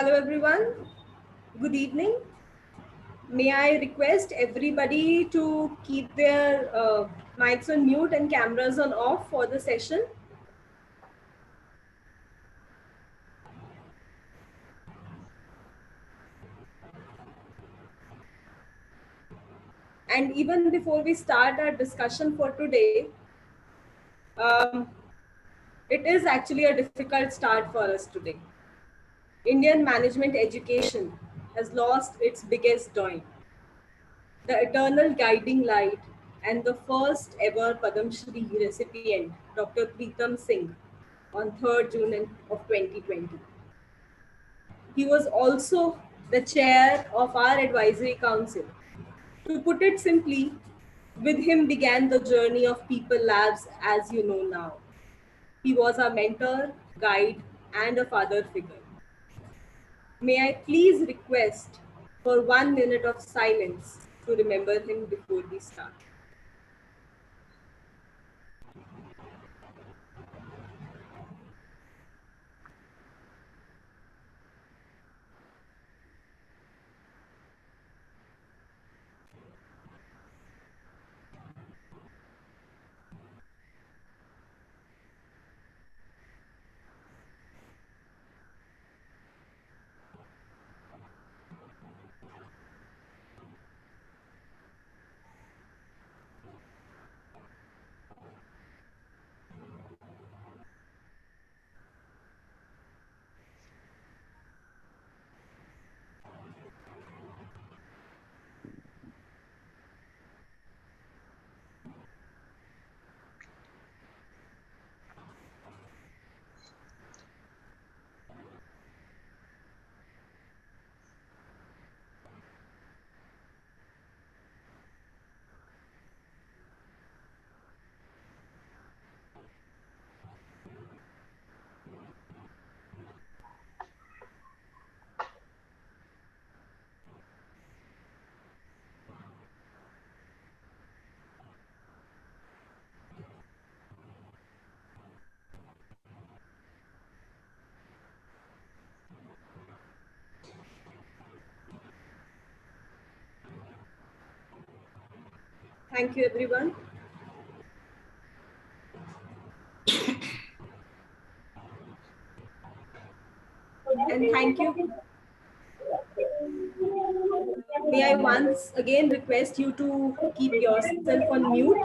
Hello everyone, good evening. May I request everybody to keep their mics on mute and cameras on off for the session. And even before we start our discussion for today, it is actually a difficult start for us today. Indian management education has lost its biggest joy, the eternal guiding light and the first ever Padam Shri recipient, Dr. Pritam Singh, on 3rd June of 2020. He was also the chair of our advisory council. To put it simply, with him began the journey of People Labs as you know now. He was our mentor, guide, and a father figure. May I please request for 1 minute of silence to remember him before we start. Thank you, everyone. And thank you. May I once again request you to keep yourself on mute.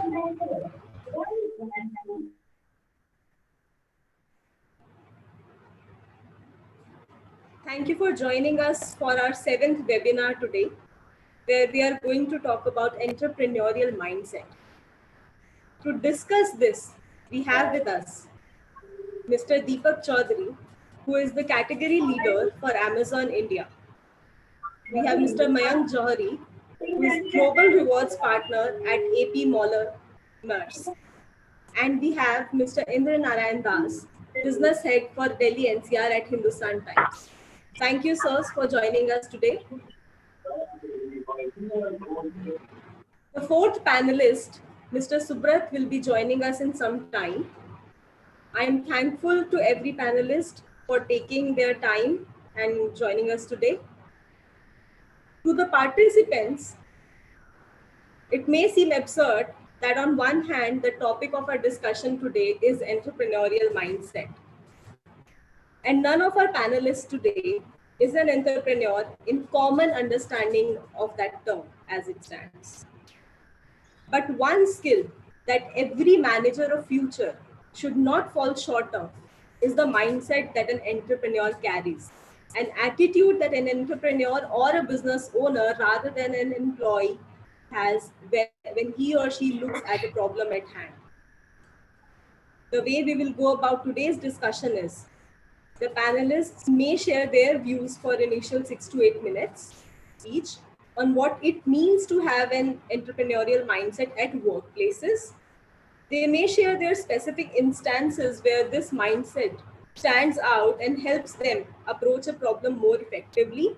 Thank you for joining us for our 7th webinar today, where we are going to talk about entrepreneurial mindset. To discuss this, we have with us Mr. Deepak Chaudhary, who is the category leader for Amazon India. We have Mr. Mayank Jauhari, who is Global Rewards Partner at AP Moller, Maersk. And we have Mr. Indra Narayan, Business Head for Delhi NCR at Hindustan Times. Thank you, sirs, for joining us today. The 4th panelist, Mr. Subrat, will be joining us in some time. I am thankful to every panelist for taking their time and joining us today. To the participants, it may seem absurd that on one hand, the topic of our discussion today is entrepreneurial mindset. And none of our panelists today is an entrepreneur in common understanding of that term as it stands. But one skill that every manager of future should not fall short of is the mindset that an entrepreneur carries, an attitude that an entrepreneur or a business owner rather than an employee has when he or she looks at a problem at hand. The way we will go about today's discussion is the panelists may share their views for initial 6 to 8 minutes each on what it means to have an entrepreneurial mindset at workplaces. They may share their specific instances where this mindset stands out and helps them approach a problem more effectively.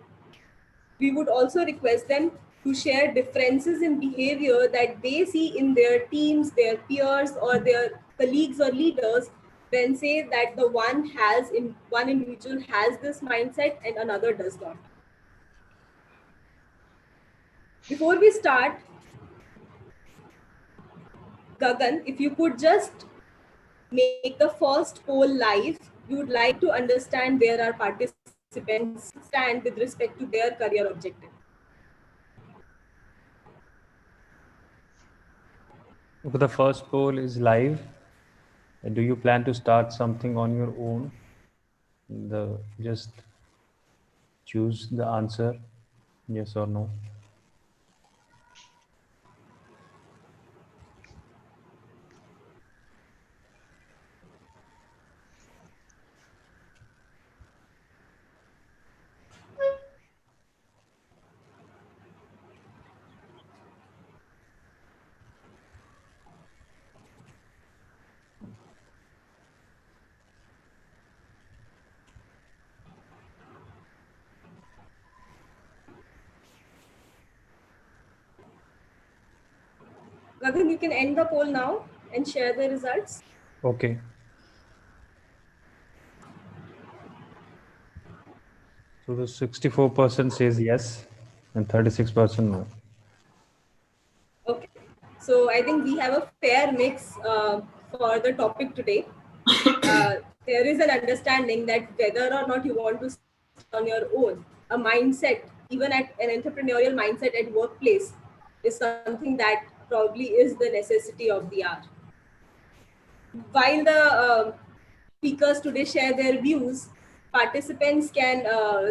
We would also request them to share differences in behavior that they see in their teams, their peers, or their colleagues or leaders then say that one individual has this mindset and another does not. Before we start, Gagan, if you could just make the first poll live, we would like to understand where our participants stand with respect to their career objective. The first poll is live. Do you plan to start something on your own? Just choose the answer, yes or no. Gagan, you can end the poll now and share the results. Okay. So the 64% says yes and 36% no. Okay. So I think we have a fair mix for the topic today. There is an understanding that whether or not you want to start on your own, a mindset, even at an entrepreneurial mindset at workplace, is something that probably is the necessity of the hour. While the speakers today share their views, participants can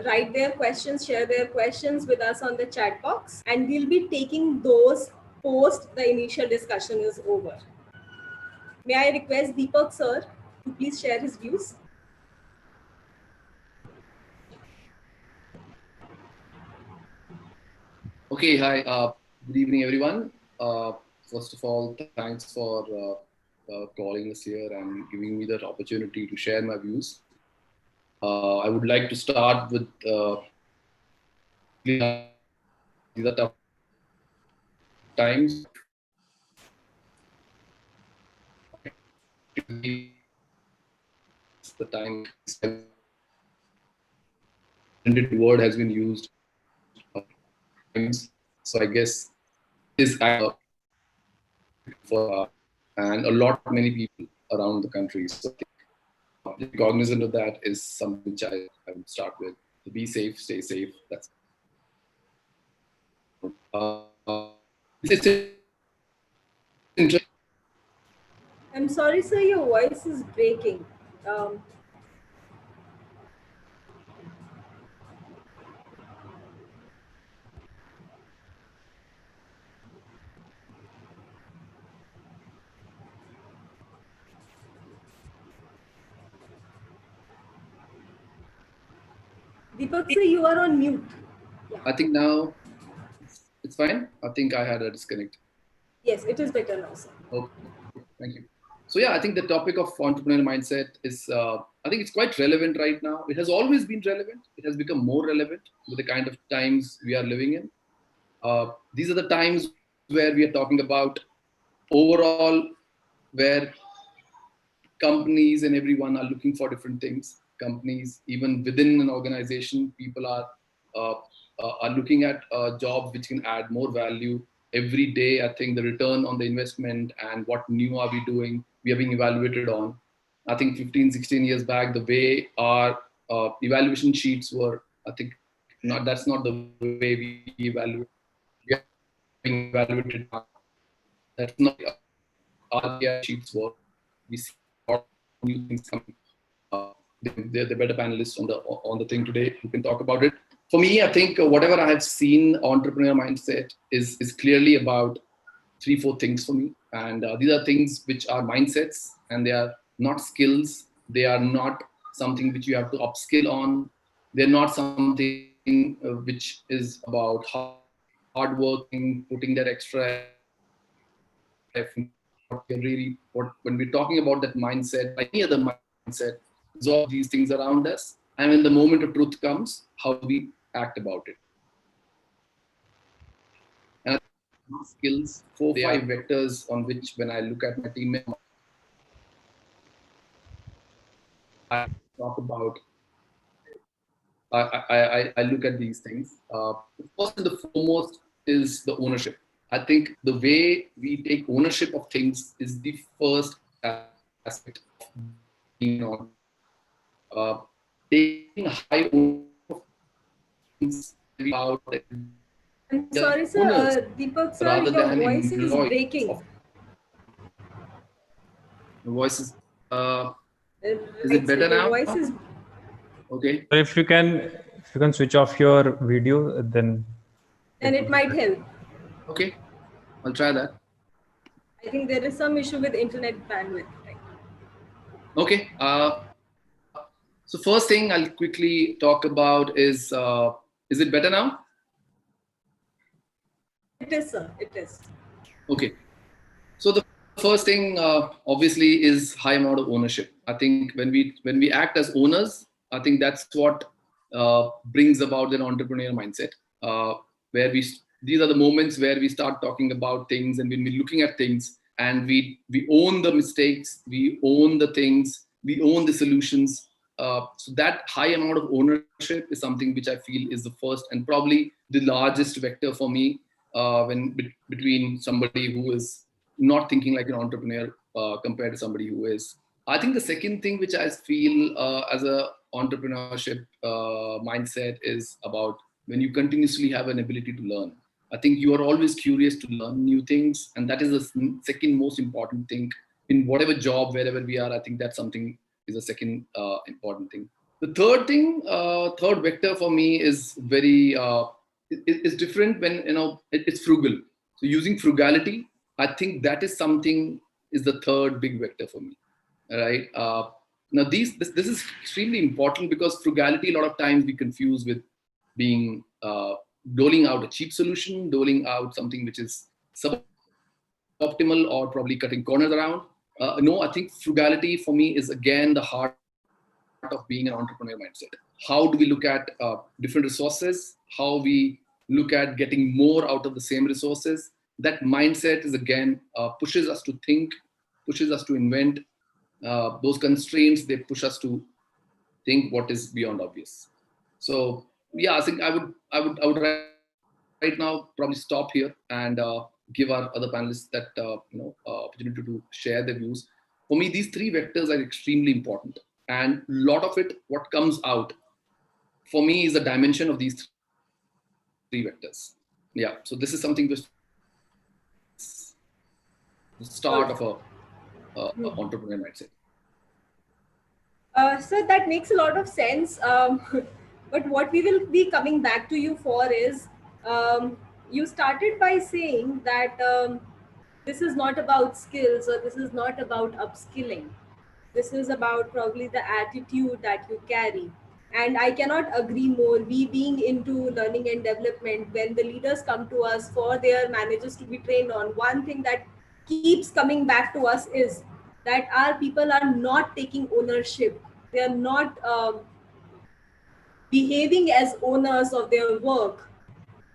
write their questions, share their questions with us on the chat box, and we'll be taking those post the initial discussion is over. May I request Deepak sir to please share his views? Okay, hi. Good evening, everyone. First of all, thanks for calling us here and giving me that opportunity to share my views. I would like to start with these are tough times. The time word has been used. So I guess this for and a lot many people around the country. So I think cognizant of that is something which I would start with. So be safe, stay safe. That's it's interesting. I'm sorry, sir, your voice is breaking. Deepak sir, you are on mute. Yeah. I think now it's fine. I think I had a disconnect. Yes, it is better now, sir. Okay, thank you. So yeah, I think the topic of entrepreneurial mindset is, I think it's quite relevant right now. It has always been relevant. It has become more relevant with the kind of times we are living in. These are the times where we are talking about overall, where companies and everyone are looking for different things. Companies, even within an organization, people are looking at a job which can add more value every day. I think the return on the investment and what new are we doing, we are being evaluated on. I think 15, 16 years back, the way our evaluation sheets were, I think that's not the way we evaluate. We are being evaluated now. That's not our sheets work. We see a lot of new things coming. They're the better panelists on the thing today who can talk about it. For me, I think whatever I have seen, entrepreneurial mindset is clearly about 3-4 things for me, and these are things which are mindsets, and they are not skills. They are not something which you have to upskill on. They're not something which is about hard working, putting that extra really when we're talking about that mindset, like any other mindset, there's all these things around us, and when the moment of truth comes, how do we act about it? And skills, 4-5 vectors on which, when I look at my team member, I talk about, I look at these things. First and the foremost is the ownership. I think the way we take ownership of things is the first aspect of being on. Taking high ownership of things about I'm sorry, sir. owners Deepak, sir, rather your than voice is employees breaking. of the voices. Is Right, it sir. better Your now? voice is. Okay. So if you can switch off your video, then And it might help. Okay. I'll try that. I think there is some issue with internet bandwidth. Right? Okay. So first thing I'll quickly talk about is it better now? It is, sir. It is. Okay. So the first thing obviously is high amount of ownership. I think when we act as owners, I think that's what brings about an entrepreneurial mindset. Where these are the moments where we start talking about things, and when we're looking at things, and we own the mistakes, we own the things, we own the solutions. So that high amount of ownership is something which I feel is the first and probably the largest vector for me when between somebody who is not thinking like an entrepreneur compared to somebody who is. I think the second thing which I feel as a entrepreneurship mindset is about when you continuously have an ability to learn. I think you are always curious to learn new things, and that is the second most important thing in whatever job, wherever we are. I think that's something is a second important thing. The third thing, third vector for me is very is different when it's frugal. So using frugality, I think that is something is the third big vector for me. All right. Now this is extremely important because frugality a lot of times we confuse with being doling out a cheap solution, doling out something which is suboptimal or probably cutting corners around. No, I think frugality for me is again the heart of being an entrepreneurial mindset. How do we look at different resources? How we look at getting more out of the same resources? That mindset is again pushes us to think, pushes us to invent. Those constraints, they push us to think what is beyond obvious. So yeah, I think I would right now probably stop here and give our other panelists that opportunity to share their views. For me, these three vectors are extremely important, and a lot of it, what comes out for me, is a dimension of these three vectors. Yeah, so this is something which is the start of a entrepreneurial mindset. So that makes a lot of sense. But what we will be coming back to you for is you started by saying that this is not about skills or this is not about upskilling. This is about probably the attitude that you carry. And I cannot agree more. We being into learning and development, when the leaders come to us for their managers to be trained on, one thing that keeps coming back to us is that our people are not taking ownership. They are not behaving as owners of their work.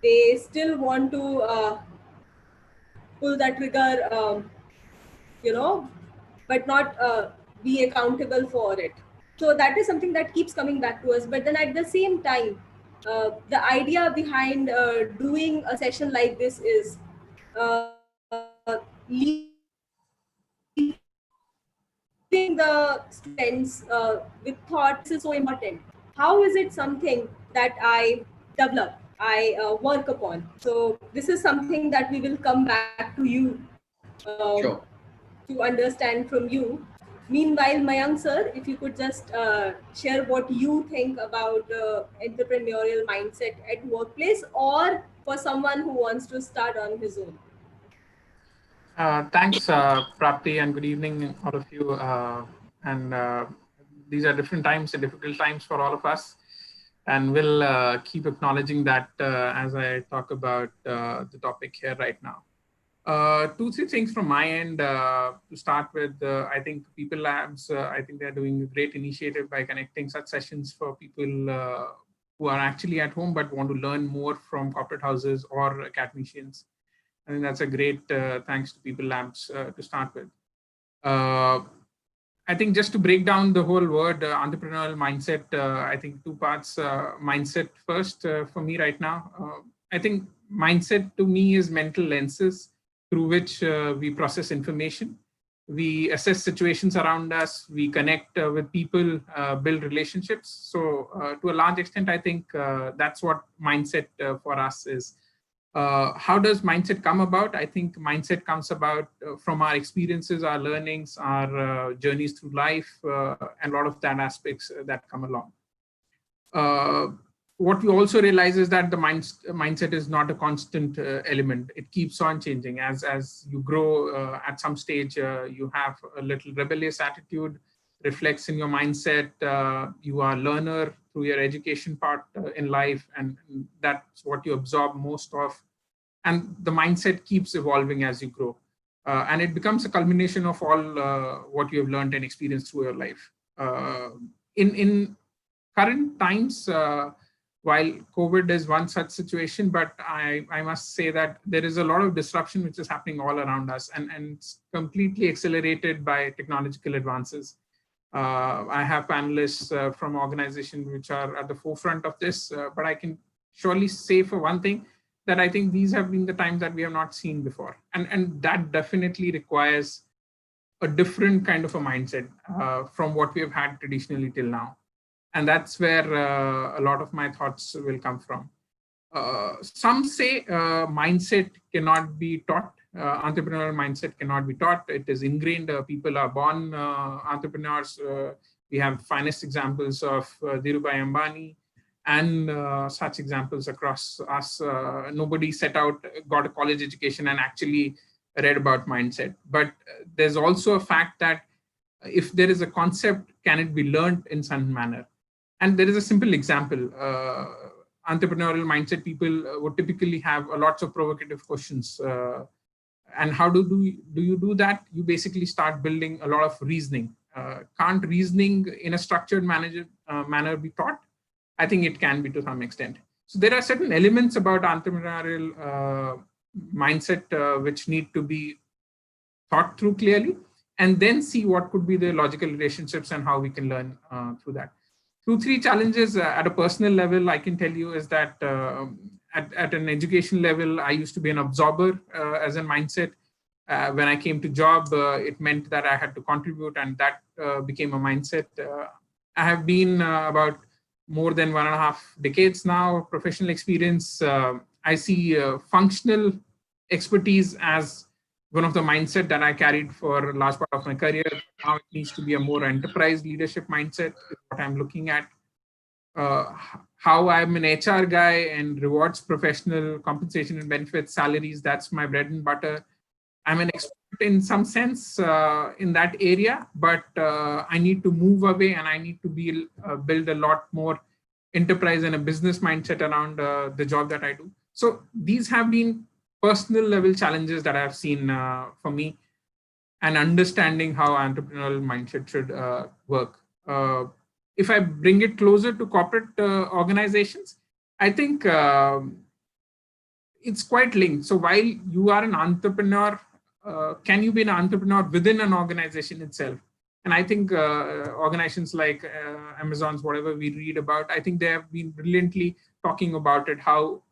They still want to pull that trigger, but not be accountable for it. So that is something that keeps coming back to us. But then at the same time, the idea behind doing a session like this is leaving the students with thought this is so important. How is it something that I develop, I work upon? So this is something that we will come back to you Sure. to understand from you. Meanwhile, Mayank sir, if you could just share what you think about entrepreneurial mindset at workplace or for someone who wants to start on his own. Thanks, Prapti, and good evening, all of you. And these are different times and difficult times for all of us. And we'll keep acknowledging that as I talk about the topic here right now. Two, three things from my end to start with. I think People Labs, I think they're doing a great initiative by connecting such sessions for people who are actually at home but want to learn more from corporate houses or academicians. I think that's a great thanks to People Labs to start with. I think just to break down the whole word entrepreneurial mindset, I think two parts. Mindset first for me right now. I think mindset to me is mental lenses through which we process information. We assess situations around us. We connect with people, build relationships. So to a large extent, I think that's what mindset for us is. How does mindset come about? I think mindset comes about from our experiences, our learnings, our journeys through life, and a lot of that aspects that come along. What we also realize is that the mindset is not a constant element. It keeps on changing. As you grow, at some stage, you have a little rebellious attitude, reflects in your mindset. You are a learner through your education part in life, and that's what you absorb most of. And the mindset keeps evolving as you grow. And it becomes a culmination of all what you have learned and experienced through your life. In current times, while COVID is one such situation, but I must say that there is a lot of disruption which is happening all around us, and it's completely accelerated by technological advances. I have panelists from organizations which are at the forefront of this, but I can surely say for one thing that I think these have been the times that we have not seen before. And that definitely requires a different kind of a mindset from what we have had traditionally till now. And that's where a lot of my thoughts will come from. Some say mindset cannot be taught. Entrepreneurial mindset cannot be taught. It is ingrained. People are born entrepreneurs. We have finest examples of Dhirubhai Ambani and such examples across us. Nobody set out, got a college education and actually read about mindset. But there's also a fact that if there is a concept, can it be learned in some manner? And there is a simple example. Entrepreneurial mindset people would typically have lots of provocative questions. And how do you do that? You basically start building a lot of reasoning. Can't reasoning in a structured manner be taught? I think it can be to some extent. So there are certain elements about entrepreneurial mindset which need to be thought through clearly, and then see what could be the logical relationships and how we can learn through that. 2-3 challenges at a personal level I can tell you is that at an education level, I used to be an absorber as a mindset. When I came to job, it meant that I had to contribute, and that became a mindset. I have been about more than 1.5 decades now, professional experience. I see functional expertise as one of the mindset that I carried for a large part of my career. Now it needs to be a more enterprise leadership mindset, is what I'm looking at. How I'm an HR guy and rewards professional compensation and benefits, salaries, that's my bread and butter. I'm an expert in some sense in that area, but I need to move away and I need to build a lot more enterprise and a business mindset around the job that I do. So these have been personal level challenges that I've seen for me, and understanding how entrepreneurial mindset should work. If I bring it closer to corporate organizations, I think it's quite linked. So while you are an entrepreneur, can you be an entrepreneur within an organization itself? And I think organizations like Amazon's, whatever we read about, I think they have been brilliantly talking about it, how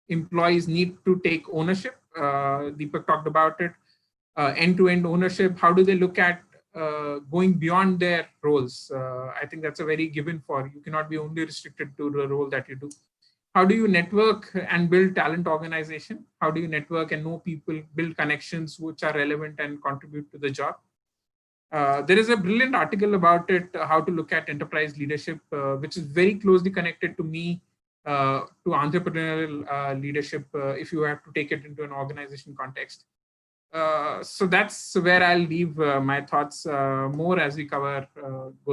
employees need to take ownership. Deepak talked about it, end-to-end ownership. How do they look at going beyond their roles? I think that's a very given for, you cannot be only restricted to the role that you do. How do you network and build talent organization? How do you network and know people, build connections which are relevant and contribute to the job? There is a brilliant article about it, how to look at enterprise leadership, which is very closely connected to me, to entrepreneurial leadership, if you have to take it into an organization context. So that's where I'll leave my thoughts more as we go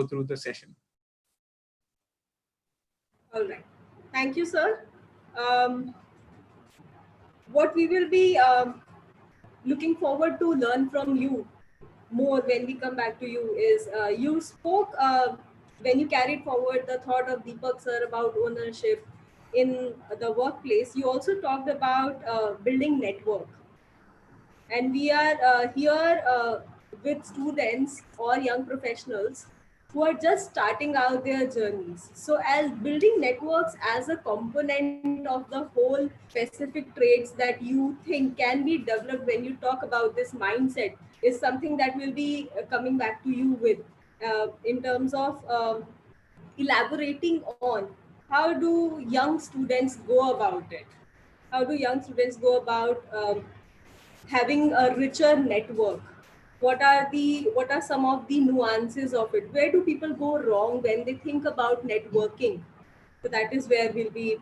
through the session. All right. Thank you, sir. What we will be looking forward to learn from you more when we come back to you is you spoke when you carried forward the thought of Deepak sir about ownership in the workplace. You also talked about building network, and we are here with students or young professionals who are just starting out their journeys. So, as building networks as a component of the whole specific traits that you think can be developed when you talk about this mindset is something that will be coming back to you with in terms of elaborating on how do young students go about it? How do young students go about having a richer network? What are some of the nuances of it? Where do people go wrong when they think about networking? So that is where we'll be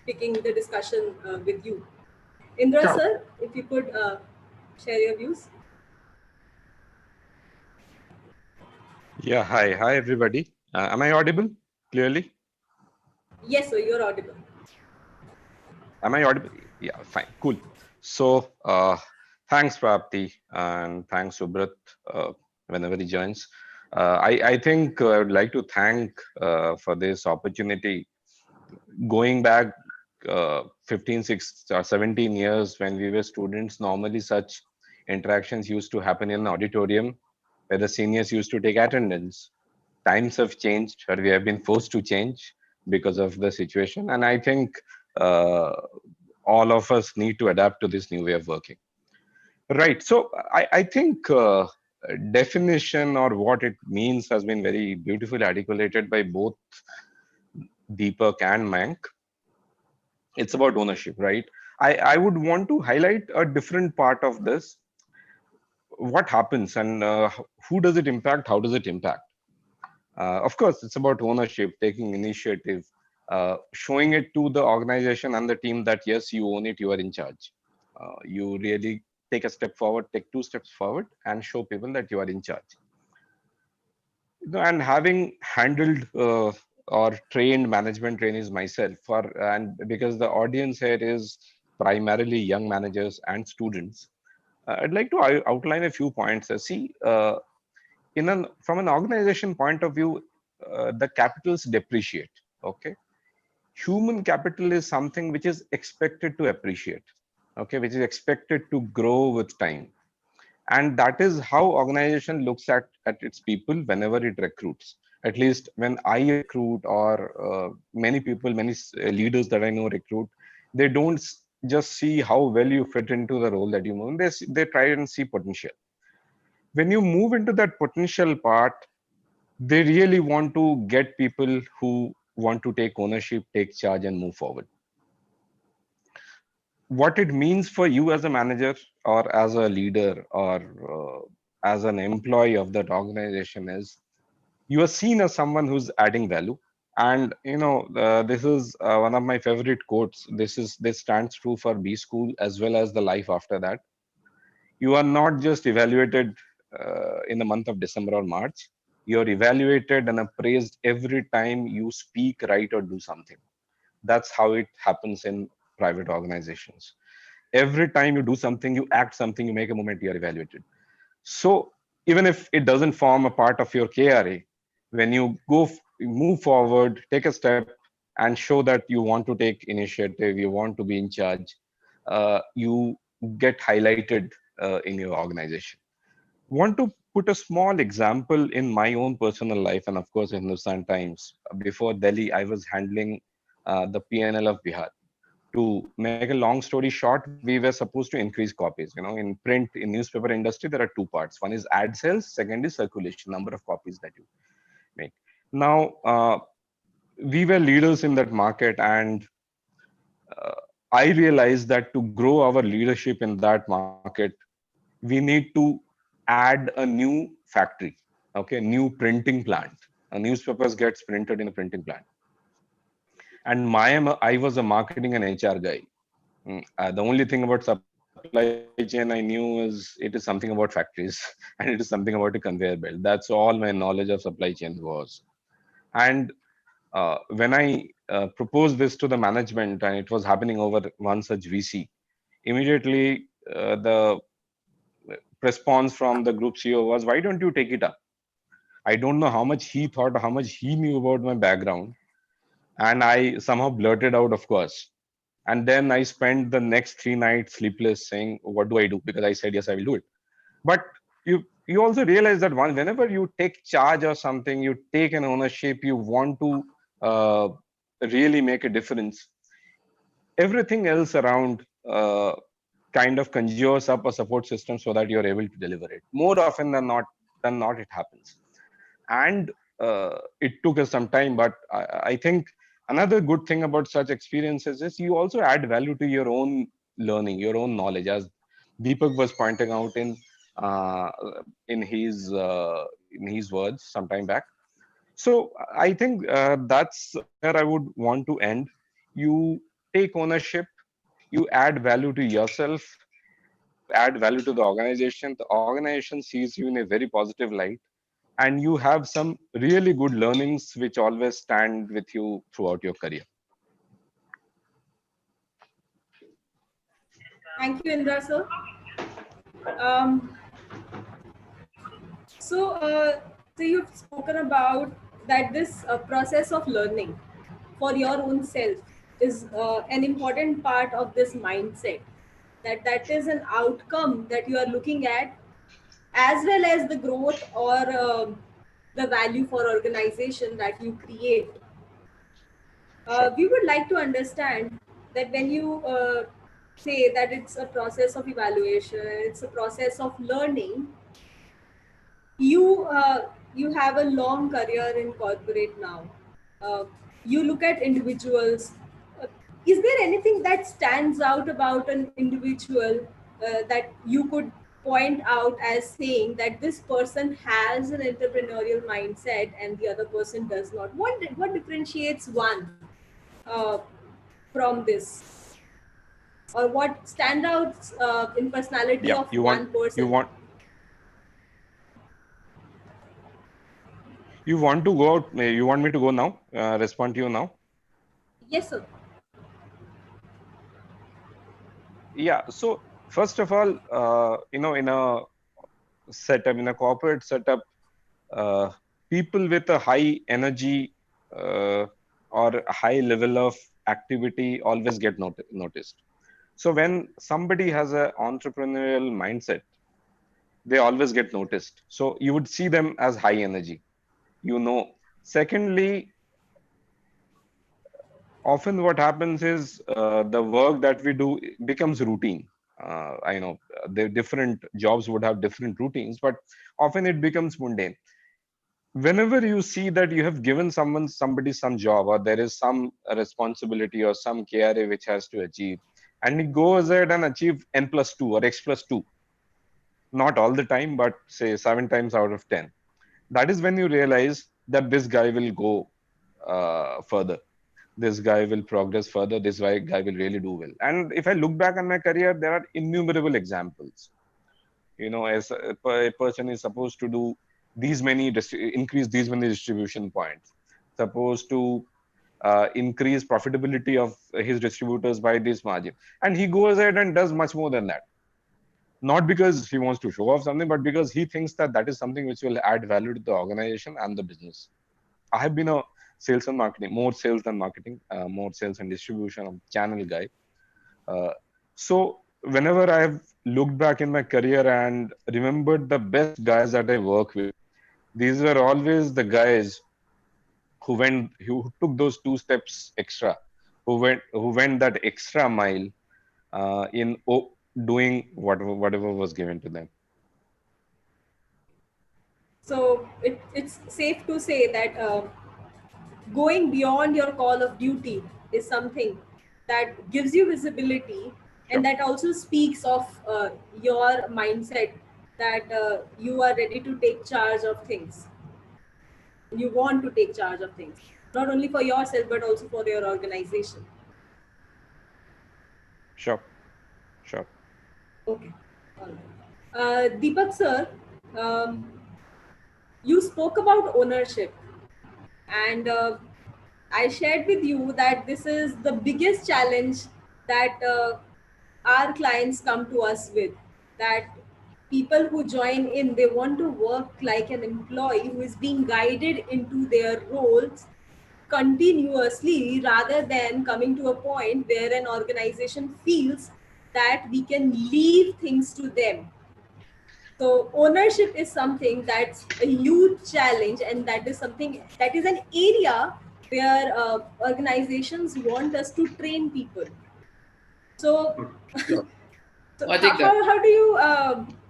picking the discussion with you. Indra Sure. sir, if you could share your views. Yeah, hi everybody. Am I audible clearly? Yes, sir, you're audible. Am I audible? Yeah, fine, cool. So, thanks Prapti and thanks Subrat whenever he joins. I think I would like to thank for this opportunity. Going back 15, 6 or 17 years when we were students, normally such interactions used to happen in an auditorium where the seniors used to take attendance. Times have changed, or we have been forced to change because of the situation. And I think uh, all of us need to adapt to this new way of working. Right. So I think definition or what it means has been very beautifully articulated by both Deepak and Mayank. It's about ownership, right? I would want to highlight a different part of this. What happens and who does it impact? How does it impact? Of course, it's about ownership, taking initiative, showing it to the organization and the team that yes, you own it, you are in charge. You really take a step forward, take 2 steps forward, and show people that you are in charge. And having handled or trained management trainees myself, and because the audience here is primarily young managers and students, I'd like to outline a few points. See, from an organization point of view, the capitals depreciate. Okay, human capital is something which is expected to appreciate. Okay, which is expected to grow with time, and that is how organization looks at its people whenever it recruits. At least when I recruit, or many people, many leaders that I know recruit, they don't just see how well you fit into the role that you move. They try and see potential. When you move into that potential part, they really want to get people who want to take ownership, take charge, and move forward. What it means for you as a manager or as a leader or as an employee of that organization is you are seen as someone who's adding value. And this is one of my favorite quotes. This stands true for B school as well as the life after that. You are not just evaluated in the month of December or March. You're evaluated and appraised every time you speak, write, or do something. That's how it happens in private organizations. Every time you do something, you act something, you make a movement, you're evaluated. So even if it doesn't form a part of your KRA, when you move forward, take a step and show that you want to take initiative, you want to be in charge, you get highlighted in your organization. Want to put a small example in my own personal life, and of course in Hindustan Times. Before Delhi, I was handling the PNL of Bihar. To make a long story short, we were supposed to increase copies. In print, in newspaper industry, there are two parts. One is ad sales, second is circulation, number of copies that you make. Now, we were leaders in that market, and I realized that to grow our leadership in that market, we need to add a new factory, okay, new printing plant. Newspapers gets printed in a printing plant. And I was a marketing and HR guy. The only thing about supply chain I knew is it is something about factories and it is something about a conveyor belt. That's all my knowledge of supply chain was. And when I proposed this to the management and it was happening over one such VC, immediately the response from the group CEO was, "Why don't you take it up?" I don't know how much he thought, how much he knew about my background. And I somehow blurted out, of course. And then I spent the next 3 nights sleepless saying, what do I do? Because I said, yes, I will do it. But you also realize that whenever you take charge of something, you take an ownership, you want to really make a difference, everything else around kind of conjures up a support system so that you're able to deliver it. More often than not, it happens. And it took us some time, but I think another good thing about such experiences is you also add value to your own learning, your own knowledge, as Deepak was pointing out uh, in his words some time back. So I think that's where I would want to end. You take ownership, you add value to yourself, you add value to the organization. The organization sees you in a very positive light, and you have some really good learnings which always stand with you throughout your career. Thank you, Indra sir. Um, so you've spoken about that this process of learning for your own self is an important part of this mindset. That is an outcome that you are looking at, as well as the growth or the value for organization that you create. Sure. We would like to understand that when you say that it's a process of evaluation, it's a process of learning, you have a long career in corporate now. Uh, you look at individuals. Uh, is there anything that stands out about an individual that you could point out as saying that this person has an entrepreneurial mindset and the other person does not? What differentiates one uh, from this, or what standouts in personality Yeah, of one person? you want to go out, you want me to go now, respond to you now? Yes, sir. Yeah, so first of all, in a setup, in a corporate setup, uh, people with a high energy uh, or a high level of activity always get noticed. So when somebody has an entrepreneurial mindset, they always get noticed. So you would see them as high energy, Secondly, often what happens is the work that we do becomes routine. I know the different jobs would have different routines, but often it becomes mundane. Whenever you see that you have given somebody some job, or there is some responsibility or some KRA which has to achieve, and he goes ahead and achieve n+2 or x+2, not all the time, but say 7 times out of 10, that is when you realize that this guy will go further, this guy will progress further, this guy will really do well. And if I look back on my career, there are innumerable examples. As a person is supposed to do increase these many distribution points, supposed to increase profitability of his distributors by this margin, and he goes ahead and does much more than that, not because he wants to show off something, but because he thinks that that is something which will add value to the organization and the business. I have been a sales and marketing, more sales than marketing, more sales and distribution channel guy. So whenever I have looked back in my career and remembered the best guys that I work with, these were always the guys who took those 2 steps extra, who went that extra mile in doing whatever was given to them. So it's safe to say that going beyond your call of duty is something that gives you visibility, Sure. and that also speaks of your mindset that you are ready to take charge of things. You want to take charge of things, not only for yourself, but also for your organization. Sure. Sure. Okay. All right. Deepak sir, um, you spoke about ownership, and I shared with you that this is the biggest challenge that our clients come to us with, that people who join in, they want to work like an employee who is being guided into their roles continuously, rather than coming to a point where an organization feels that we can leave things to them. So ownership is something that's a huge challenge, and that is something that is an area where organizations want us to train people. So, Sure. so I take that. how do you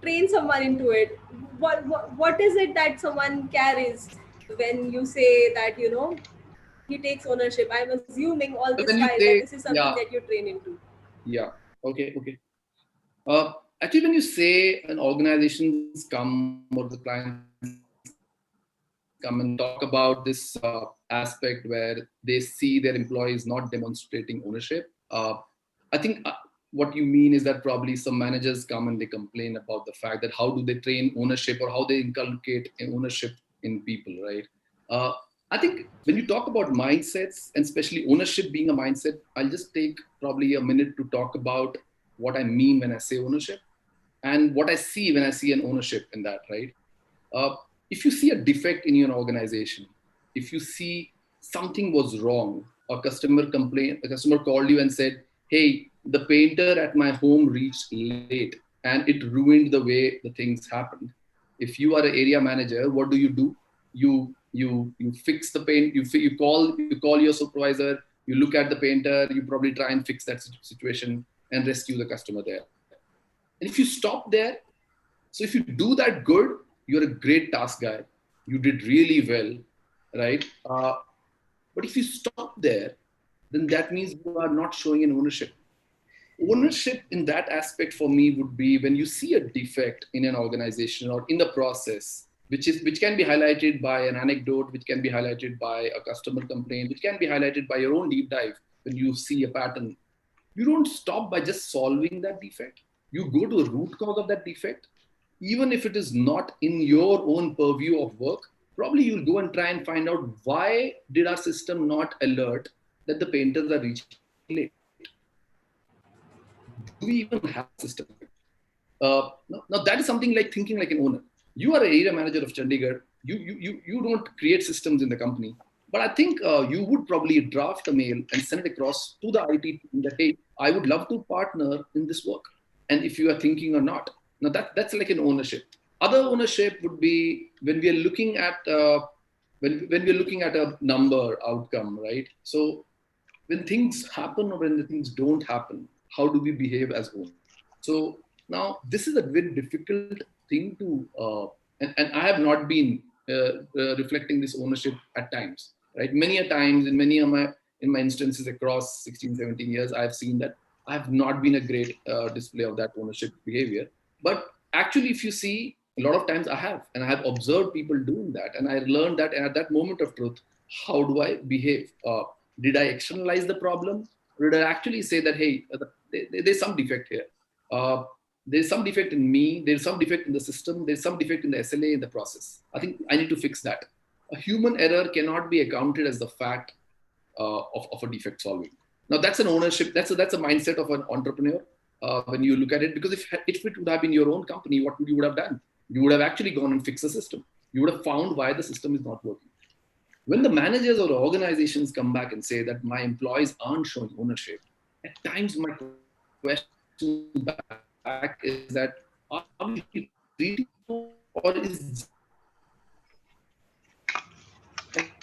train someone into it? What is it that someone carries when you say that, you know, he takes ownership? I'm assuming all But this when you while that say, this is something yeah, that you train into. yeah, okay, okay. Actually, when you say an organizations come or the clients come and talk about this aspect where they see their employees not demonstrating ownership, I think what you mean is that probably some managers come and they complain about the fact that how do they train ownership or how they inculcate ownership in people, right? Uh, I think when you talk about mindsets and especially ownership being a mindset, I'll just take probably a minute to talk about what I mean when I say ownership and what I see when I see an ownership in that, right? If you see a defect in your organization, if you see something was wrong, a customer called you and said, "Hey, the painter at my home reached late and it ruined the way the things happened." If you are an area manager, what do? You fix the paint. You call your supervisor. You look at the painter. You probably try and fix that situation and rescue the customer there. And if you stop there, so if you do that good, you're a great task guy. You did really well, right? But if you stop there, then that means you are not showing an ownership. Ownership in that aspect for me would be when you see a defect in an organization or in the process, which can be highlighted by an anecdote, which can be highlighted by a customer complaint, which can be highlighted by your own deep dive when you see a pattern. You don't stop by just solving that defect. You go to the root cause of that defect. Even if it is not in your own purview of work, probably you'll go and try and find out why did our system not alert that the painters are reaching late. Do we even have a system? Now that is something like thinking like an owner. You are an area manager of Chandigarh. You don't create systems in the company. But I think you would probably draft a mail and send it across to the IT team that, hey, I would love to partner in this work. And if you are thinking or not. Now that's like an ownership. Other ownership would be when we are looking at when we're looking at a number outcome, right? So when things happen or when the things don't happen, how do we behave as owners? So now this is a very difficult thing to, and I have not been reflecting this ownership at times, right? Many a times in many of my instances across 16, 17 years, I've seen that I have not been a great display of that ownership behavior. But actually, if you see, a lot of times I have, and I have observed people doing that, and I learned that at that moment of truth, how do I behave? Did I externalize the problem? Or did I actually say that, hey, there's some defect here? There's some defect in me, there's some defect in the system, there's some defect in the SLA in the process. I think I need to fix that. A human error cannot be accounted as the fact of a defect solving. Now that's an ownership, that's a mindset of an entrepreneur when you look at it, because if it would have been your own company, what you would have done? You would have actually gone and fixed the system. You would have found why the system is not working. When the managers or organizations come back and say that my employees aren't showing ownership, at times my question back is that are we treating or is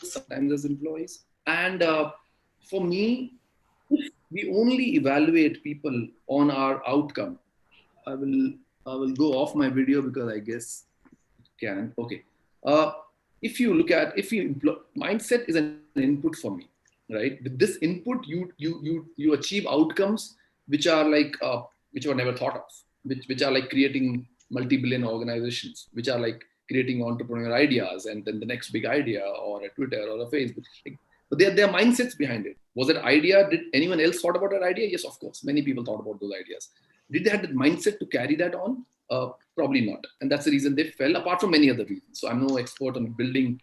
sometimes as employees? And for me, if we only evaluate people on our outcome, I will go off my video because I guess it can. Okay. If you look at mindset is an input for me, right? With this input, you achieve outcomes which are like which were never thought of, which are like creating multi-billion organizations, which are like creating entrepreneurial ideas and then the next big idea or a Twitter or a Facebook. But there are mindsets behind it. Was that idea? Did anyone else thought about that idea? Yes, of course. Many people thought about those ideas. Did they have the mindset to carry that on? Probably not. And that's the reason they fell, apart from many other reasons. So I'm no expert on building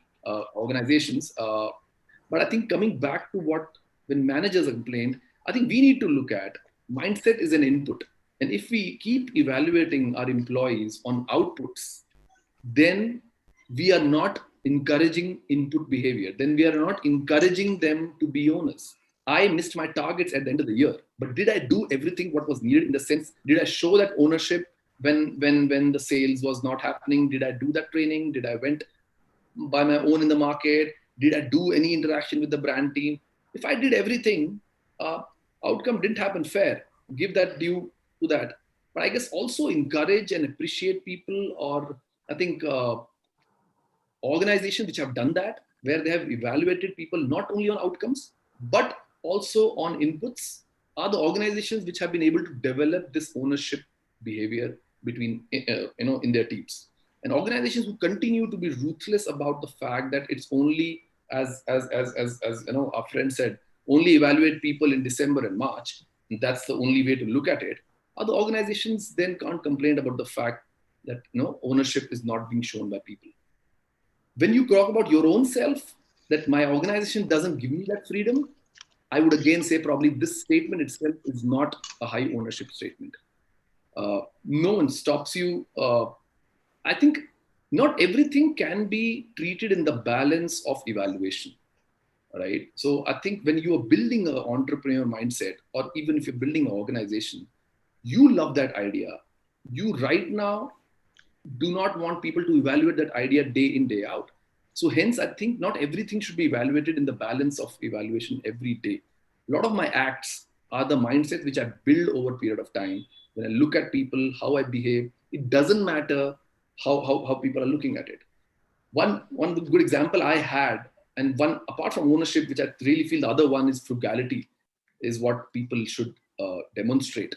organizations. But I think coming back to when managers complained, I think we need to look at mindset is an input. And if we keep evaluating our employees on outputs, then we are not encouraging input behavior. Then we are not encouraging them to be owners. I missed my targets at the end of the year, but did I do everything what was needed in the sense, did I show that ownership when the sales was not happening, did I do that training? Did I went by my own in the market? Did I do any interaction with the brand team? If I did everything, outcome didn't happen fair. Give that due to that. But I guess also encourage and appreciate people, or I think organizations which have done that, where they have evaluated people not only on outcomes, but also on inputs, are the organizations which have been able to develop this ownership behavior between, in their teams. And organizations who continue to be ruthless about the fact that it's only, as our friend said, only evaluate people in December and March, and that's the only way to look at it, are the organizations then can't complain about the fact that ownership is not being shown by people. When you talk about your own self, that my organization doesn't give me that freedom, I would again say probably this statement itself is not a high ownership statement. No one stops you. I think not everything can be treated in the balance of evaluation, right? So I think when you are building an entrepreneurial mindset, or even if you're building an organization, you love that idea. You right now do not want people to evaluate that idea day in, day out. So hence, I think not everything should be evaluated in the balance of evaluation every day. A lot of my acts are the mindset which I build over a period of time. When I look at people, how I behave, it doesn't matter how people are looking at it. One good example I had, and one apart from ownership, which I really feel the other one is frugality, is what people should demonstrate.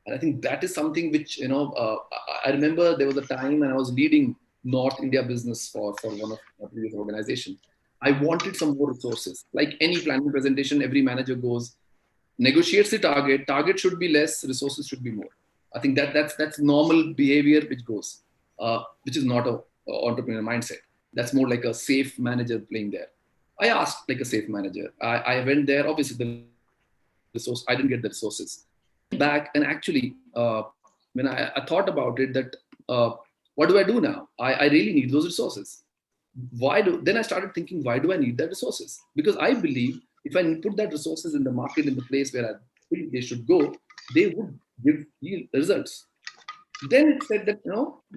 And I think that is something which, I remember there was a time when I was leading North India business for one of my previous organization. I wanted some more resources. Like any planning presentation, every manager goes, negotiates the target should be less, resources should be more. I think that's normal behavior which goes, which is not a entrepreneurial mindset. That's more like a safe manager playing there. I asked like a safe manager. I went there, obviously the resource, I didn't get the resources. Back and actually, when I thought about it, that what do I do now? I really need those resources. Then I started thinking, why do I need that resources? Because I believe if I put that resources in the market, in the place where I think they should go, they would give yield results. Then it said that,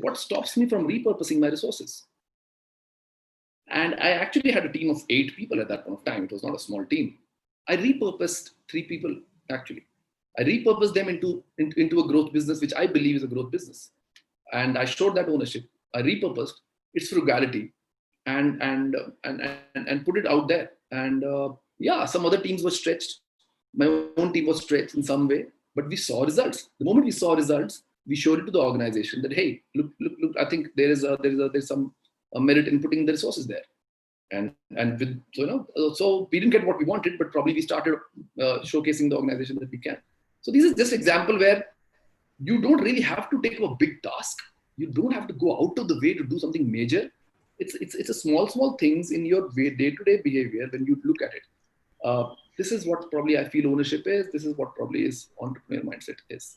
what stops me from repurposing my resources? And I actually had a team of 8 people at that point of time. It was not a small team. I repurposed 3 people, actually. I repurposed them into a growth business, which I believe is a growth business. And I showed that ownership. I repurposed its frugality and put it out there. And some other teams were stretched. My own team was stretched in some way, but we saw results. The moment we saw results, we showed it to the organization that, hey, look, I think there's some merit in putting the resources there. And with, so we didn't get what we wanted, but probably we started showcasing the organization that we can. So this is just example where you don't really have to take a big task. You don't have to go out of the way to do something major. It's a small things in your day-to-day behavior when you look at it. This is what probably I feel ownership is. This is what probably is entrepreneurial mindset is.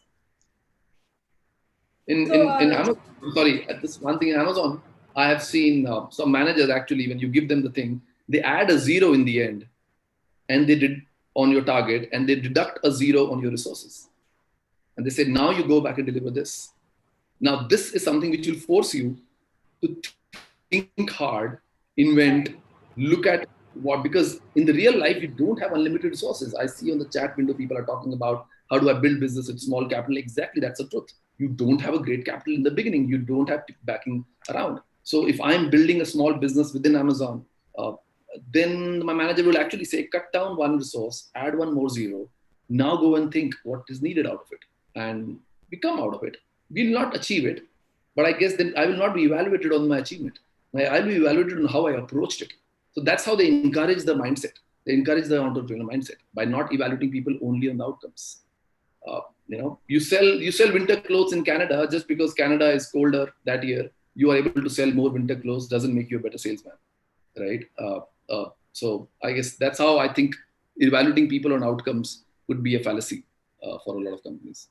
In Amazon, sorry, at this one thing in Amazon, I have seen some managers actually, when you give them the thing, they add a 0 in the end, and they did on your target, and they deduct a 0 on your resources. And they say, now you go back and deliver this. Now, this is something which will force you to think hard, invent, look at what, because in the real life, you don't have unlimited resources. I see on the chat window, people are talking about how do I build business with small capital? Exactly, that's the truth. You don't have a great capital in the beginning. You don't have backing around. So if I'm building a small business within Amazon, then my manager will actually say, cut down 1 resource, add 1 more 0. Now go and think what is needed out of it and become out of it. We'll not achieve it, but I guess then I will not be evaluated on my achievement. I'll be evaluated on how I approached it. So that's how they encourage the mindset. They encourage the entrepreneurial mindset by not evaluating people only on the outcomes. You sell winter clothes in Canada just because Canada is colder that year. You are able to sell more winter clothes doesn't make you a better salesman, right? So I guess that's how I think evaluating people on outcomes would be a fallacy for a lot of companies.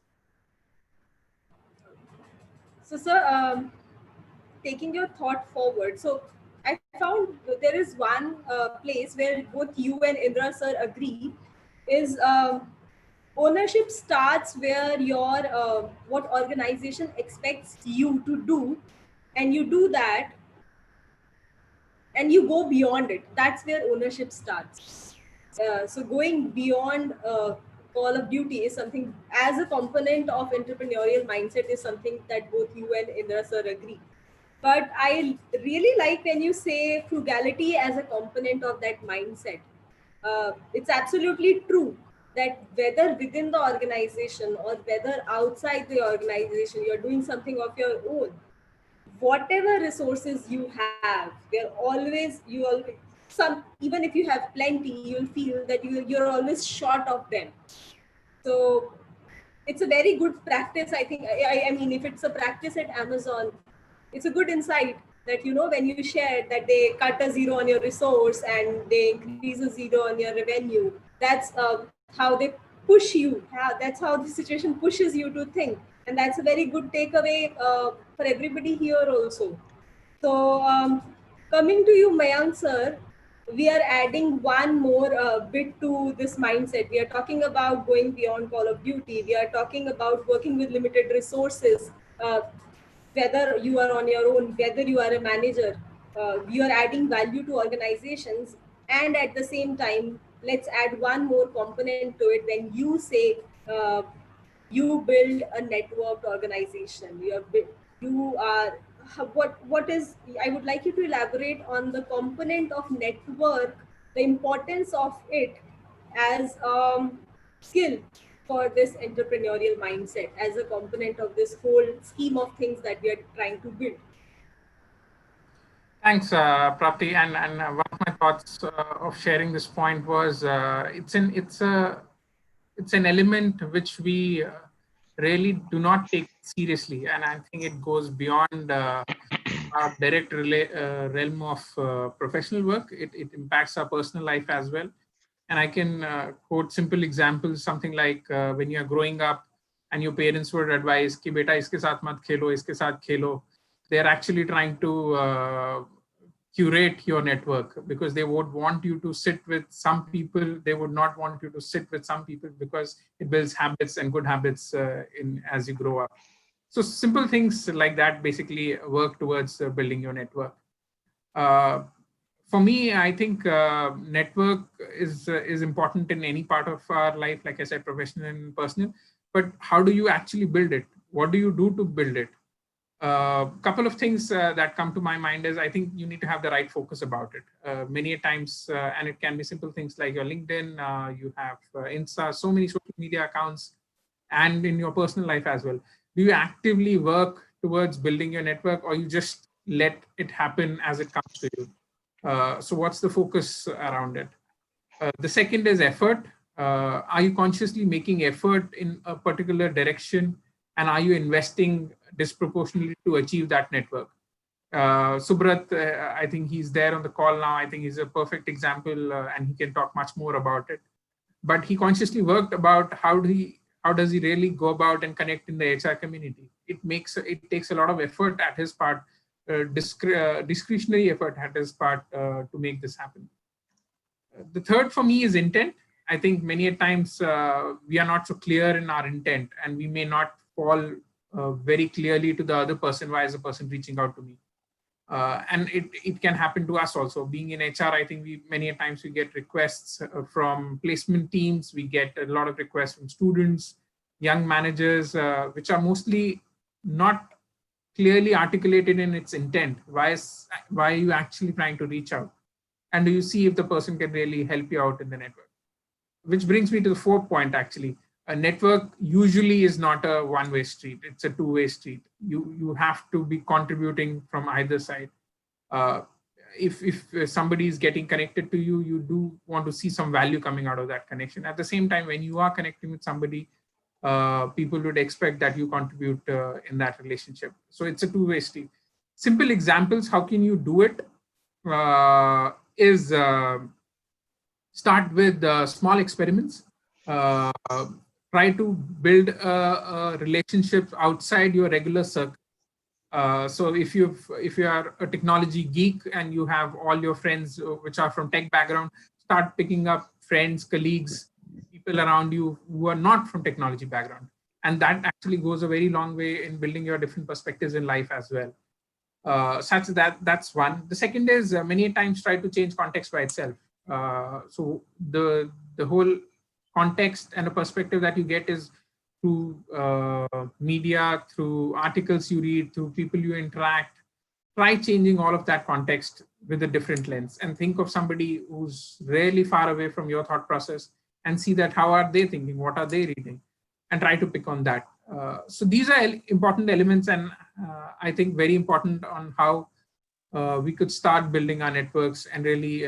So, sir, taking your thought forward, so I found there is one place where both you and Indra sir agree is ownership starts where your what organization expects you to do, and you do that, and you go beyond it. That's where ownership starts. So going beyond Call of Duty is something, as a component of entrepreneurial mindset, is something that both you and Indra sir agree. But I really like when you say frugality as a component of that mindset. It's absolutely true that whether within the organization or whether outside the organization, you're doing something of your own, whatever resources you have, you always, some, even if you have plenty, you'll feel that you're always short of them. So it's a very good practice. I think, I mean, if it's a practice at Amazon, it's a good insight that, when you share that they cut a zero on your resource and they increase a zero on your revenue, that's how they push you. Yeah, that's how the situation pushes you to think. And that's a very good takeaway for everybody here also. So coming to you, Mayank sir, we are adding one more bit to this mindset. We are talking about going beyond Call of Duty. We are talking about working with limited resources, whether you are on your own, whether you are a manager. You are adding value to organizations. And at the same time, let's add one more component to it. When you say you build a networked organization, you are, what is, I would like you to elaborate on the component of network, the importance of it as skill for this entrepreneurial mindset, as a component of this whole scheme of things that we are trying to build. Thanks, Prapti. And one of my thoughts of sharing this point was it's an element which we really do not take seriously, and I think it goes beyond our direct realm of professional work. It impacts our personal life as well. And I can quote simple examples, something like when you're growing up and your parents would advise ki beta iske saath mat khelo, iske saath khelo. They're actually trying to curate your network, because they would want you to sit with some people. They would not want you to sit with some people, because it builds habits and good habits as you grow up. So simple things like that basically work towards building your network. For me, I think network is important in any part of our life, like I said, professional and personal. But how do you actually build it? What do you do to build it? Couple of things that come to my mind is, I think you need to have the right focus about it. Many times, and it can be simple things like your LinkedIn, you have Insta, so many social media accounts, and in your personal life as well. Do you actively work towards building your network, or you just let it happen as it comes to you? So what's the focus around it? The second is effort. Are you consciously making effort in a particular direction, and are you investing disproportionately to achieve that network? Subrat, I think he's there on the call now. I think he's a perfect example, and he can talk much more about it. But he consciously worked about how does he really go about and connect in the HR community. It takes a lot of effort at his part, discretionary effort at his part to make this happen. The third for me is intent. I think many times we are not so clear in our intent, and we may not fall very clearly to the other person. Why is the person reaching out to me? And it can happen to us also. Being in HR, I think many times we get requests from placement teams. We get a lot of requests from students, young managers, which are mostly not clearly articulated in its intent. Why are you actually trying to reach out? And do you see if the person can really help you out in the network? Which brings me to the fourth point, actually. A network usually is not a one-way street. It's a two-way street. You have to be contributing from either side. If somebody is getting connected to you, you do want to see some value coming out of that connection. At the same time, when you are connecting with somebody, people would expect that you contribute in that relationship. So it's a two-way street. Simple examples, how can you do it? Is start with small experiments. Try to build relationships outside your regular circle. So if you are a technology geek and you have all your friends which are from tech background, start picking up friends, colleagues, people around you who are not from technology background. And that actually goes a very long way in building your different perspectives in life as well. Such that's one. The second is many times try to change context by itself. So the whole context and a perspective that you get is through media, through articles you read, through people you interact. Try changing all of that context with a different lens and think of somebody who's really far away from your thought process and see that how are they thinking, what are they reading, and try to pick on that. So these are important elements, and I think very important on how we could start building our networks and really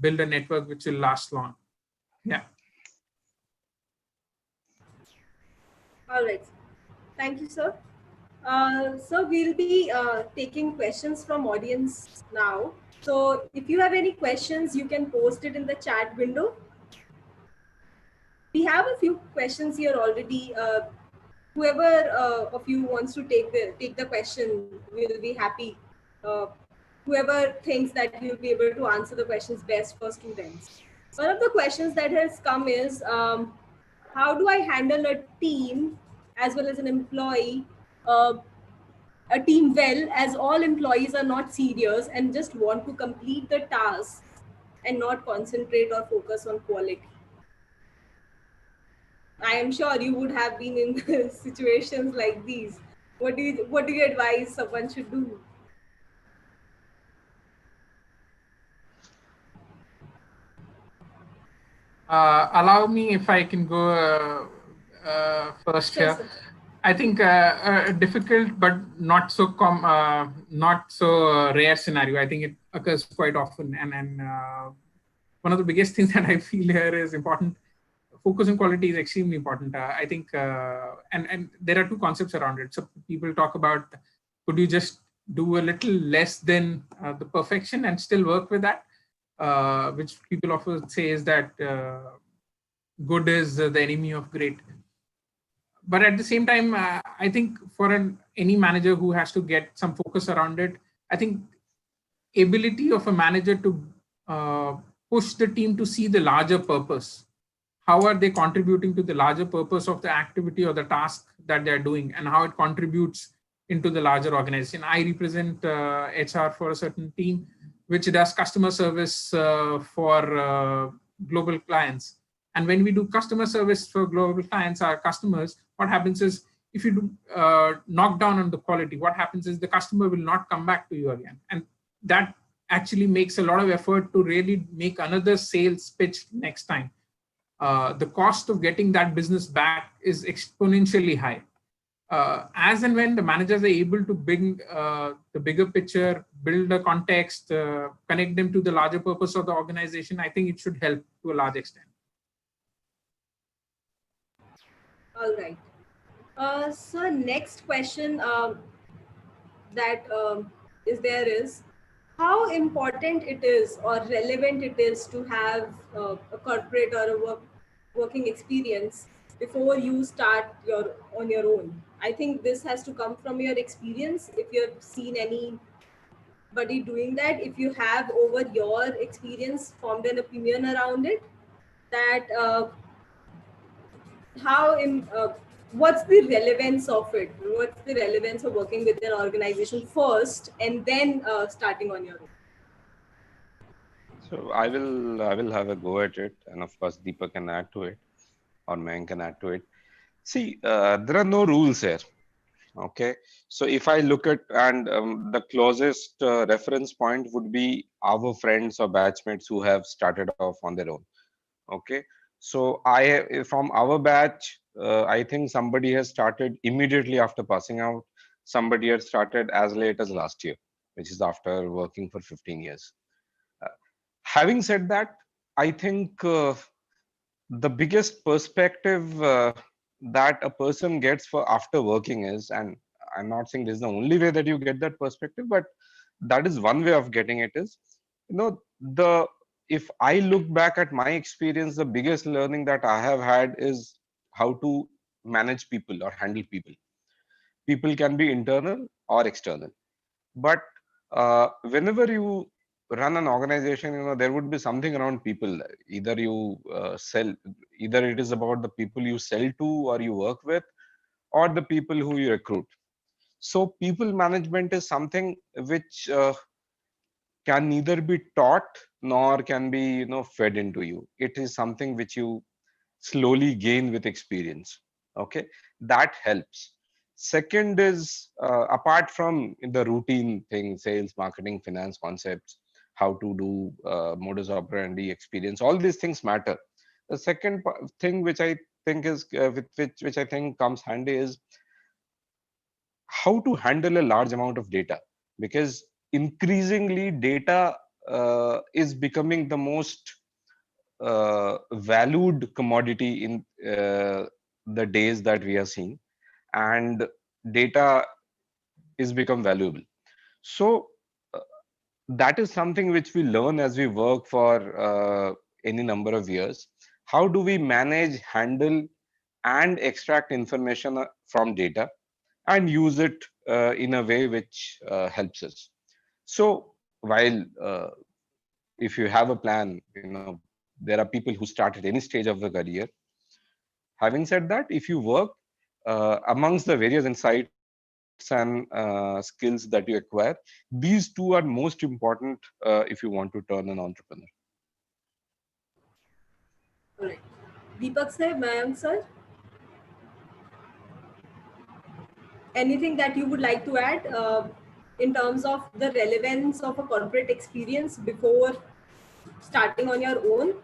build a network which will last long. Yeah. All right. Thank you, sir. So we'll be taking questions from audience now. So if you have any questions, you can post it in the chat window. We have a few questions here already. Whoever of you wants to take the question, will be happy. Whoever thinks that you'll be able to answer the questions best for students. One of the questions that has come is, how do I handle a team as well as an employee, a team well, as all employees are not serious and just want to complete the task and not concentrate or focus on quality? I am sure you would have been in situations like these. What do you advise someone should do? Allow me if I can go first here. Sure, I think a difficult but not so rare scenario. I think it occurs quite often, and one of the biggest things that I feel here is important. Focus on quality is extremely important. I think, and there are two concepts around it. So people talk about, could you just do a little less than the perfection and still work with that? Which people often say is that good is the enemy of great. But at the same time, I think for any manager who has to get some focus around it, I think ability of a manager to push the team to see the larger purpose. How are they contributing to the larger purpose of the activity or the task that they're doing, and how it contributes into the larger organization? I represent HR for a certain team which does customer service for global clients. And when we do customer service for global clients, our customers, what happens is, if you do knock down on the quality, what happens is the customer will not come back to you again. And that actually makes a lot of effort to really make another sales pitch next time. The cost of getting that business back is exponentially high. As and when the managers are able to bring the bigger picture, build a context, connect them to the larger purpose of the organization, I think it should help to a large extent. All right. So next question that is there is, how important it is or relevant it is to have a corporate or a working experience before you start on your own? I think this has to come from your experience. If you've seen anybody doing that, if you have over your experience formed an opinion around it, that what's the relevance of it? What's the relevance of working with an organization first and then starting on your own? So I will have a go at it, and of course Deepak can add to it, or Mayank can add to it. See, there are no rules here. Okay, so if I look at, and the closest reference point would be our friends or batchmates who have started off on their own. Okay, so from our batch, I think somebody has started immediately after passing out. Somebody has started as late as last year, which is after working for 15 years. Having said that, I think the biggest perspective that a person gets for after working is, and I'm not saying this is the only way that you get that perspective, but that is one way of getting it, is, if I look back at my experience, the biggest learning that I have had is how to manage people or handle people. People can be internal or external, but whenever you run an organization, there would be something around people. Either you sell, Either it is about the people you sell to or you work with, or the people who you recruit. So people management is something which can neither be taught nor can be fed into you. It is something which you slowly gain with experience. Okay, that helps. Second is, apart from the routine thing, sales, marketing, finance concepts, how to do modus operandi experience, all these things matter. The second thing which I think is which I think comes handy is how to handle a large amount of data, because increasingly data is becoming the most valued commodity in the days that we are seeing, and data is become valuable. So uh, that is something which we learn as we work for any number of years. How do we manage, handle, and extract information from data and use it in a way which helps us? So while if you have a plan, there are people who start at any stage of the career. Having said that, if you work amongst the various insights and skills that you acquire, these two are most important if you want to turn an entrepreneur. Correct. Deepak sir, Mayank sir, anything that you would like to add in terms of the relevance of a corporate experience before starting on your own?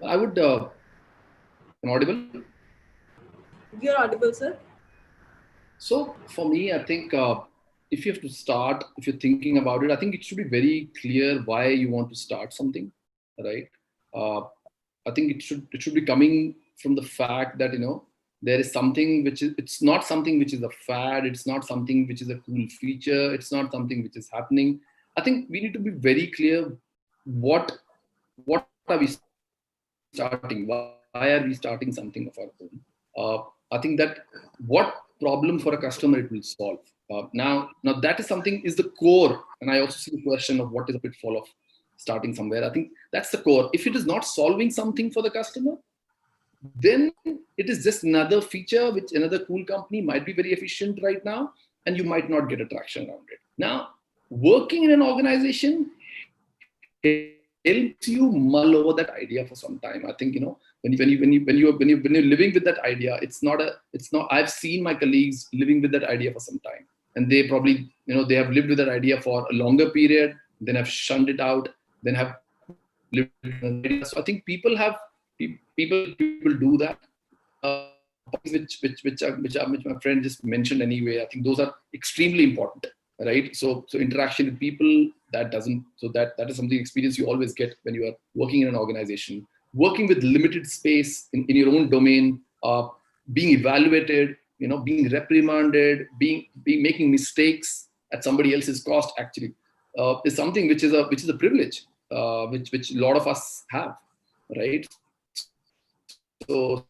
I would, am audible? You're audible, sir. So for me, I think if you have to start, if you're thinking about it, I think it should be very clear why you want to start something, right? Uh, I think it should be coming from the fact that there is something which is, it's not something which is a fad, it's not something which is a cool feature, it's not something which is happening. I think we need to be very clear what are we starting, why are we starting something of our own. I think that what problem for a customer it will solve. Now that is something is the core, and I also see the question of what is a pitfall of starting somewhere. I think that's the core. If it is not solving something for the customer, then it is just another feature which another cool company might be very efficient right now, and you might not get a traction around it. Now, working in an organization helps you mull over that idea for some time. I think when you're living with that idea, it's not. I've seen my colleagues living with that idea for some time, and they probably they have lived with that idea for a longer period, then have shunned it out, then have lived with another idea. So I think people do that. Which my friend just mentioned anyway. I think those are extremely important, right? So interaction with people, that is something experience you always get when you are working in an organization, working with limited space in your own domain, being evaluated, being reprimanded, being making mistakes at somebody else's cost actually is something which is a privilege which a lot of us have, right? So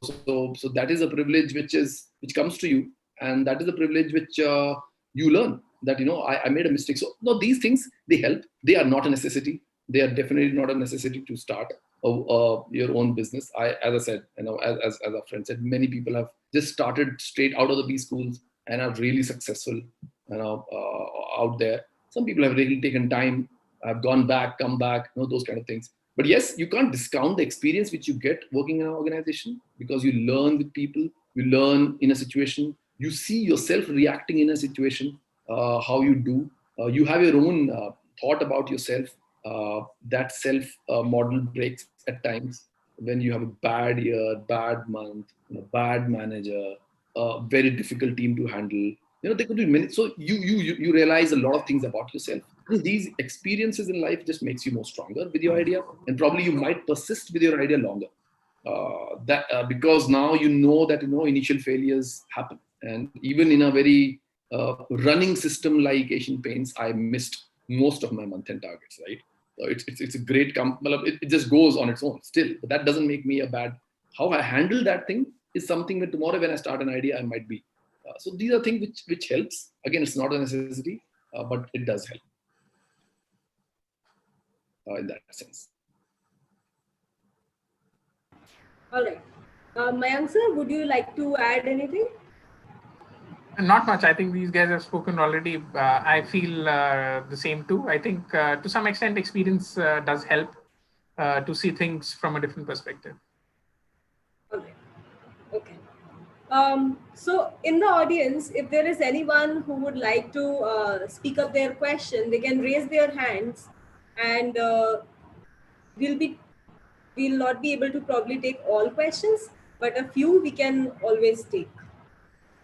that is a privilege which comes to you, and that is a privilege which you learn that I made a mistake. So no, these things, they help. They are not a necessity. They are definitely not a necessity to start your own business. As I said, as our friend said, many people have just started straight out of the B schools and are really successful, out there. Some people have really taken time, have gone back, come back, those kind of things. But yes, you can't discount the experience which you get working in an organization, because you learn with people, you learn in a situation, you see yourself reacting in a situation, how you do. You have your own thought about yourself. That self model breaks at times when you have a bad year, bad month, bad manager, a very difficult team to handle. There could be many. So you realize a lot of things about yourself. These experiences in life just makes you more stronger with your idea, and probably you might persist with your idea longer. Because now that initial failures happen, and even in a very running system like Asian Paints, I missed most of my month-end targets. Right, so it's a great it just goes on its own still, but that doesn't make me a bad. How I handle that thing is something that tomorrow when I start an idea I might be. So these are things which helps. Again, it's not a necessity, but it does help in that sense. All right. Mayank sir, would you like to add anything? Not much. I think these guys have spoken already. I feel the same too. I think to some extent, experience does help to see things from a different perspective. All right. Okay. So in the audience, if there is anyone who would like to speak up their question, they can raise their hands, and we'll be we'll not be able to probably take all questions, but a few we can always take.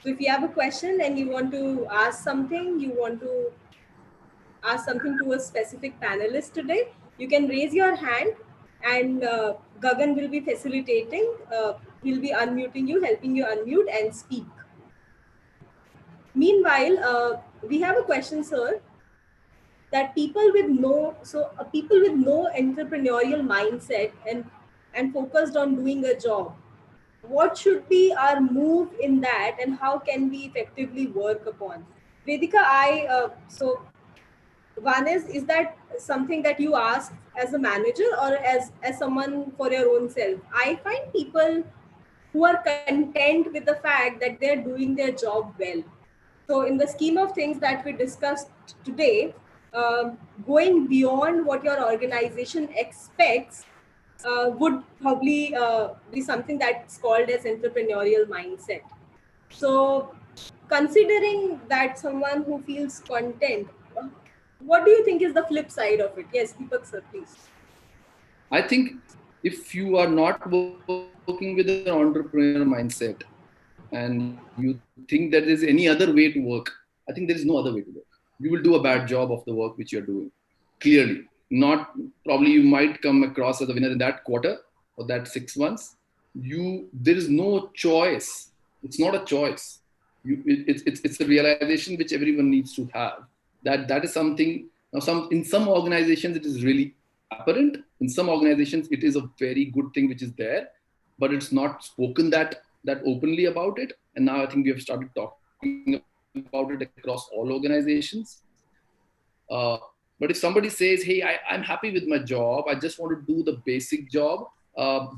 So if you have a question and you want to ask something, you want to ask something to a specific panelist today, you can raise your hand, and Gagan will be facilitating. He'll be unmuting you, helping you unmute and speak. Meanwhile, we have a question, sir, that people with no entrepreneurial mindset and focused on doing a job, what should be our move in that, and how can we effectively work upon? Vedika, so one is that something that you ask as a manager or as someone for your own self? I find people who are content with the fact that they're doing their job well. So in the scheme of things that we discussed today, going beyond what your organization expects would probably be something that's called as entrepreneurial mindset. So considering that someone who feels content, what do you think is the flip side of it? Yes, Deepak sir, please. I think if you are not working with an entrepreneurial mindset and you think that there's any other way to work, I think there is no other way to work. You will do a bad job of the work which you're doing. Clearly. Not probably you might come across as a winner in that quarter or that 6 months. There is no choice. It's not a choice. It's a realization which everyone needs to have. That is something. Now, in some organizations it is really apparent. In some organizations it is a very good thing which is there, but it's not spoken that openly about it. And now I think we have started talking about it across all organizations. But if somebody says, hey, I'm happy with my job, I just want to do the basic job,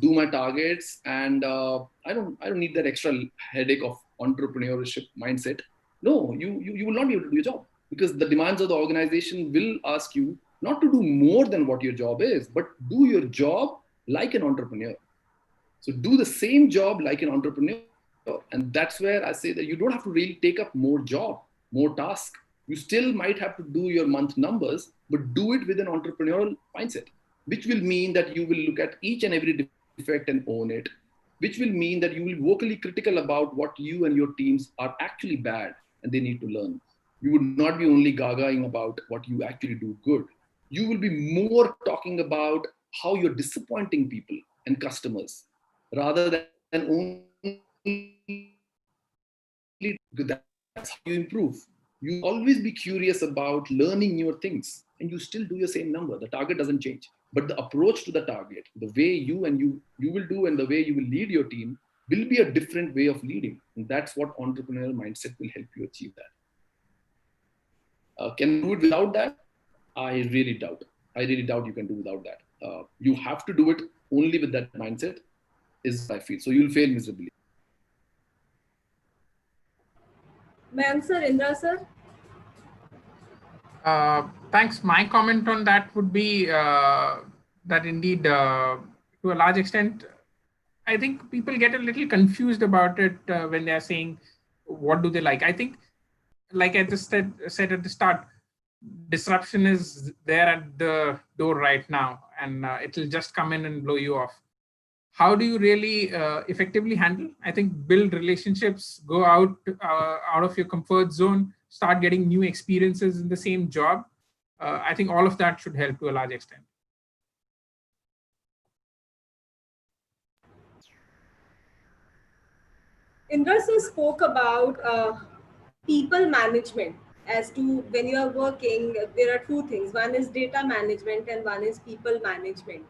do my targets, and I don't need that extra headache of entrepreneurship mindset. No, you will not be able to do your job, because the demands of the organization will ask you not to do more than what your job is, but do your job like an entrepreneur. So do the same job like an entrepreneur. And that's where I say that you don't have to really take up more job, more task. You still might have to do your month numbers, but do it with an entrepreneurial mindset, which will mean that you will look at each and every defect and own it, which will mean that you will be vocally critical about what you and your teams are actually bad and they need to learn. You would not be only gagaing about what you actually do good. You will be more talking about how you're disappointing people and customers rather than only, because that's how you improve. You always be curious about learning newer things, and you still do your same number. The target doesn't change, but the approach to the target, the way you will do, and the way you will lead your team will be a different way of leading. And that's what entrepreneurial mindset will help you achieve that. Can you do it without that? I really doubt. I really doubt you can do without that. You have to do it only with that mindset, is what I feel. So you'll fail miserably. Mayank sir, Indra sir? Thanks. My comment on that would be that indeed, to a large extent, I think people get a little confused about it when they are saying, what do they like? I think, like I just said at the start, disruption is there at the door right now, and it'll just come in and blow you off. How do you really effectively handle? I think build relationships, go out of your comfort zone, start getting new experiences in the same job. I think all of that should help to a large extent. Indra sir spoke about people management. As to when you are working, there are two things. One is data management and one is people management.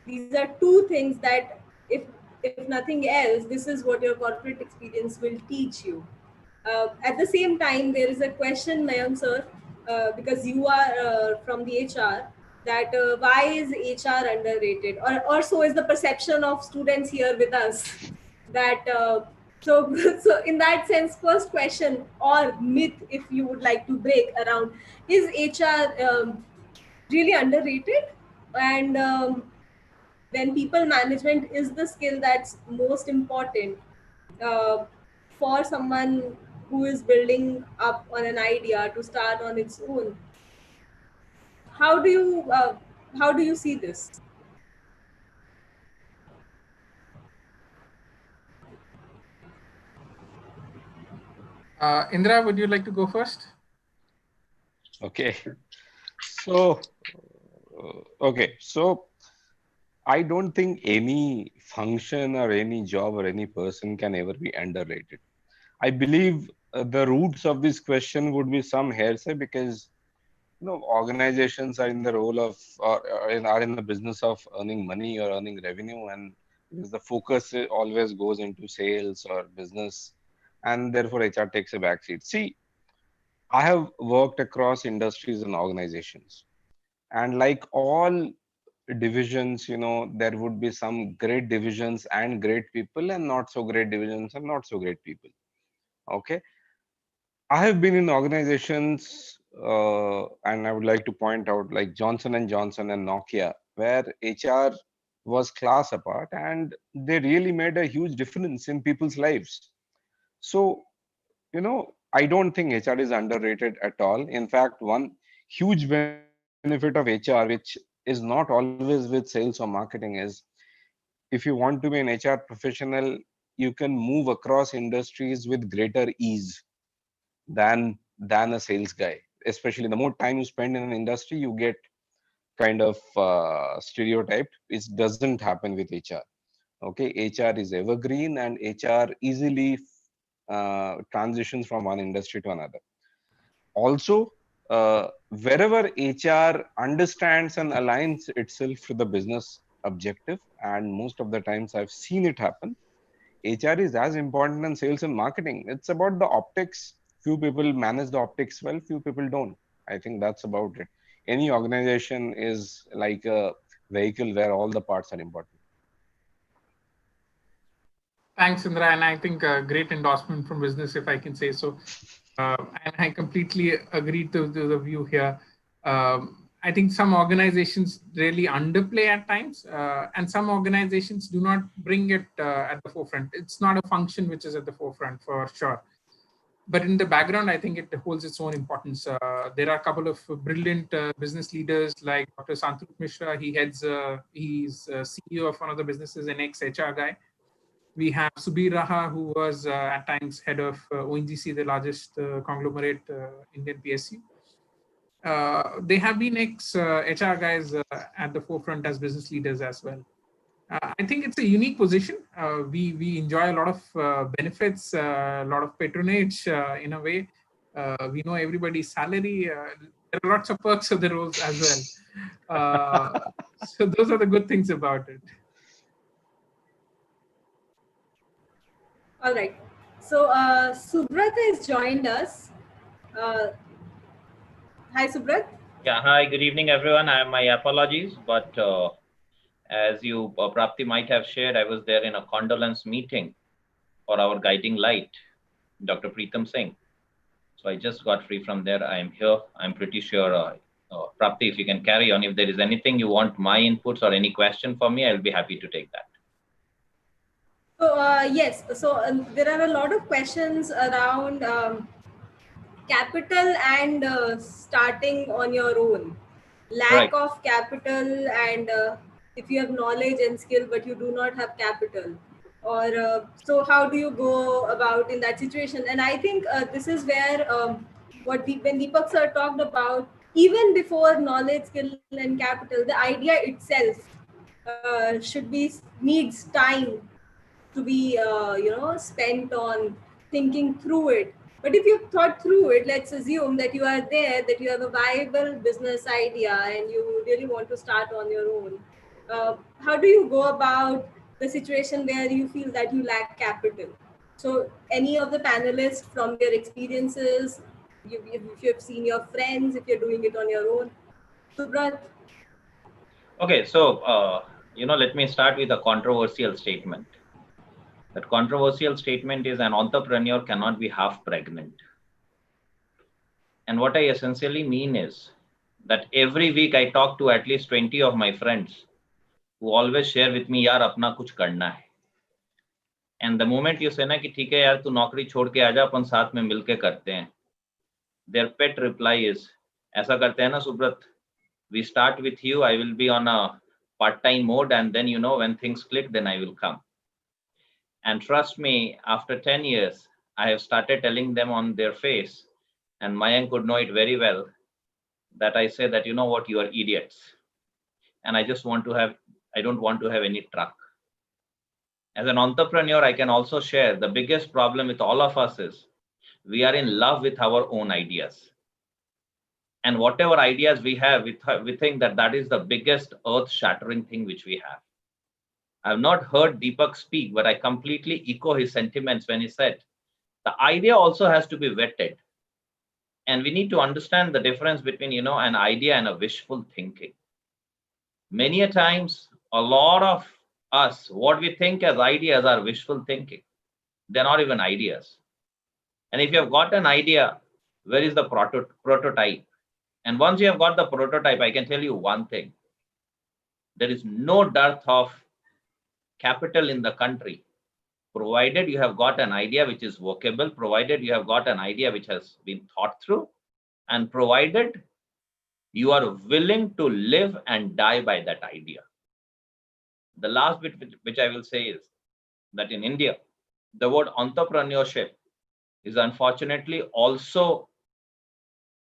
These are two things that, if nothing else, this is what your corporate experience will teach you. At the same time, there is a question, Mayank sir, because you are from the HR, that why is HR underrated, or so is the perception of students here with us. That so so in that sense, first question or myth, if you would like to break around, is HR really underrated? And when people management is the skill that's most important uh, for someone who is building up on an idea to start on its own, how do you see this? Indra, would you like to go first? Okay. So, so I don't think any function or any job or any person can ever be underrated. I believe the roots of this question would be some hearsay, because organizations are in the role of, are in the business of earning money or earning revenue, and because the focus always goes into sales or business, and therefore HR takes a backseat. See, I have worked across industries and organizations, and like all divisions, there would be some great divisions and great people, and not so great divisions and not so great people. Okay. I have been in organizations, and I would like to point out like Johnson and Johnson and Nokia, where HR was class apart, and they really made a huge difference in people's lives. So, I don't think HR is underrated at all. In fact, one huge benefit of HR, which is not always with sales or marketing, is if you want to be an HR professional, you can move across industries with greater ease than a sales guy. Especially the more time you spend in an industry, you get kind of stereotyped. It doesn't happen with HR. Okay, HR is evergreen, and HR easily transitions from one industry to another. Also, wherever HR understands and aligns itself to the business objective, and most of the times I've seen it happen, HR is as important in sales and marketing. It's about the optics. Few people manage the optics well, few people don't. I think that's about it. Any organization is like a vehicle where all the parts are important. Thanks, Indra, and I think a great endorsement from business, if I can say so. And I completely agree to the view here. I think some organizations really underplay at times, and some organizations do not bring it at the forefront. It's not a function which is at the forefront for sure. But in the background, I think it holds its own importance. There are a couple of brilliant business leaders like Dr. Santrup Mishra. He's CEO of one of the businesses, an ex-HR guy. We have Subir Raha, who was at times head of ONGC, the largest conglomerate Indian PSU. They have been ex-HR guys at the forefront as business leaders as well. I think it's a unique position. We enjoy a lot of benefits, a lot of patronage in a way. We know everybody's salary. There are lots of perks of the roles as well. So those are the good things about it. All right. So Subrat has joined us. Hi, Subrat. Yeah, hi, good evening, everyone. My apologies, but as you, Prapti, might have shared, I was there in a condolence meeting for our guiding light, Dr. Preetham Singh. So I just got free from there. I am here. I'm pretty sure, Prapti, if you can carry on, if there is anything you want my inputs or any question for me, I'll be happy to take that. So yes, so there are a lot of questions around capital and starting on your own. Lack of capital, and if you have knowledge and skill but you do not have capital, or so how do you go about in that situation? And I think this is where when Deepak sir talked about, even before knowledge, skill and capital, the idea itself needs time to be spent on thinking through it. But if you've thought through it, let's assume that you are there, that you have a viable business idea and you really want to start on your own. How do you go about the situation where you feel that you lack capital? So any of the panelists, from their experiences, if you've seen your friends, if you're doing it on your own. Subrat? Okay, so, let me start with a controversial statement. That controversial statement is an entrepreneur cannot be half pregnant. And what I essentially mean is that every week I talk to at least 20 of my friends who always share with me, yaar, apna kuch karna hai. And the moment you say na कि ठीक है यार तू नौकरी छोड़ के आजा अपन साथ में मिलके करते हैं, their pet reply is ऐसा करते हैं ना Subrat, we start with you, I will be on a part-time mode, and then when things click then I will come. And trust me, after 10 years I have started telling them on their face, and Mayank could know it very well, that I say that you know what, you are idiots, and I don't want to have any truck. As an entrepreneur, I can also share the biggest problem with all of us is we are in love with our own ideas. And whatever ideas we have, we think that is the biggest earth-shattering thing which we have. I have not heard Deepak speak, but I completely echo his sentiments when he said, the idea also has to be vetted. And we need to understand the difference between, an idea and a wishful thinking. Many a times, a lot of us, what we think as ideas are wishful thinking. They're not even ideas. And if you have got an idea, where is the prototype? And once you have got the prototype, I can tell you one thing. There is no dearth of capital in the country, provided you have got an idea which is workable, provided you have got an idea which has been thought through, and provided you are willing to live and die by that idea. The last bit which I will say is that in India, the word entrepreneurship is unfortunately also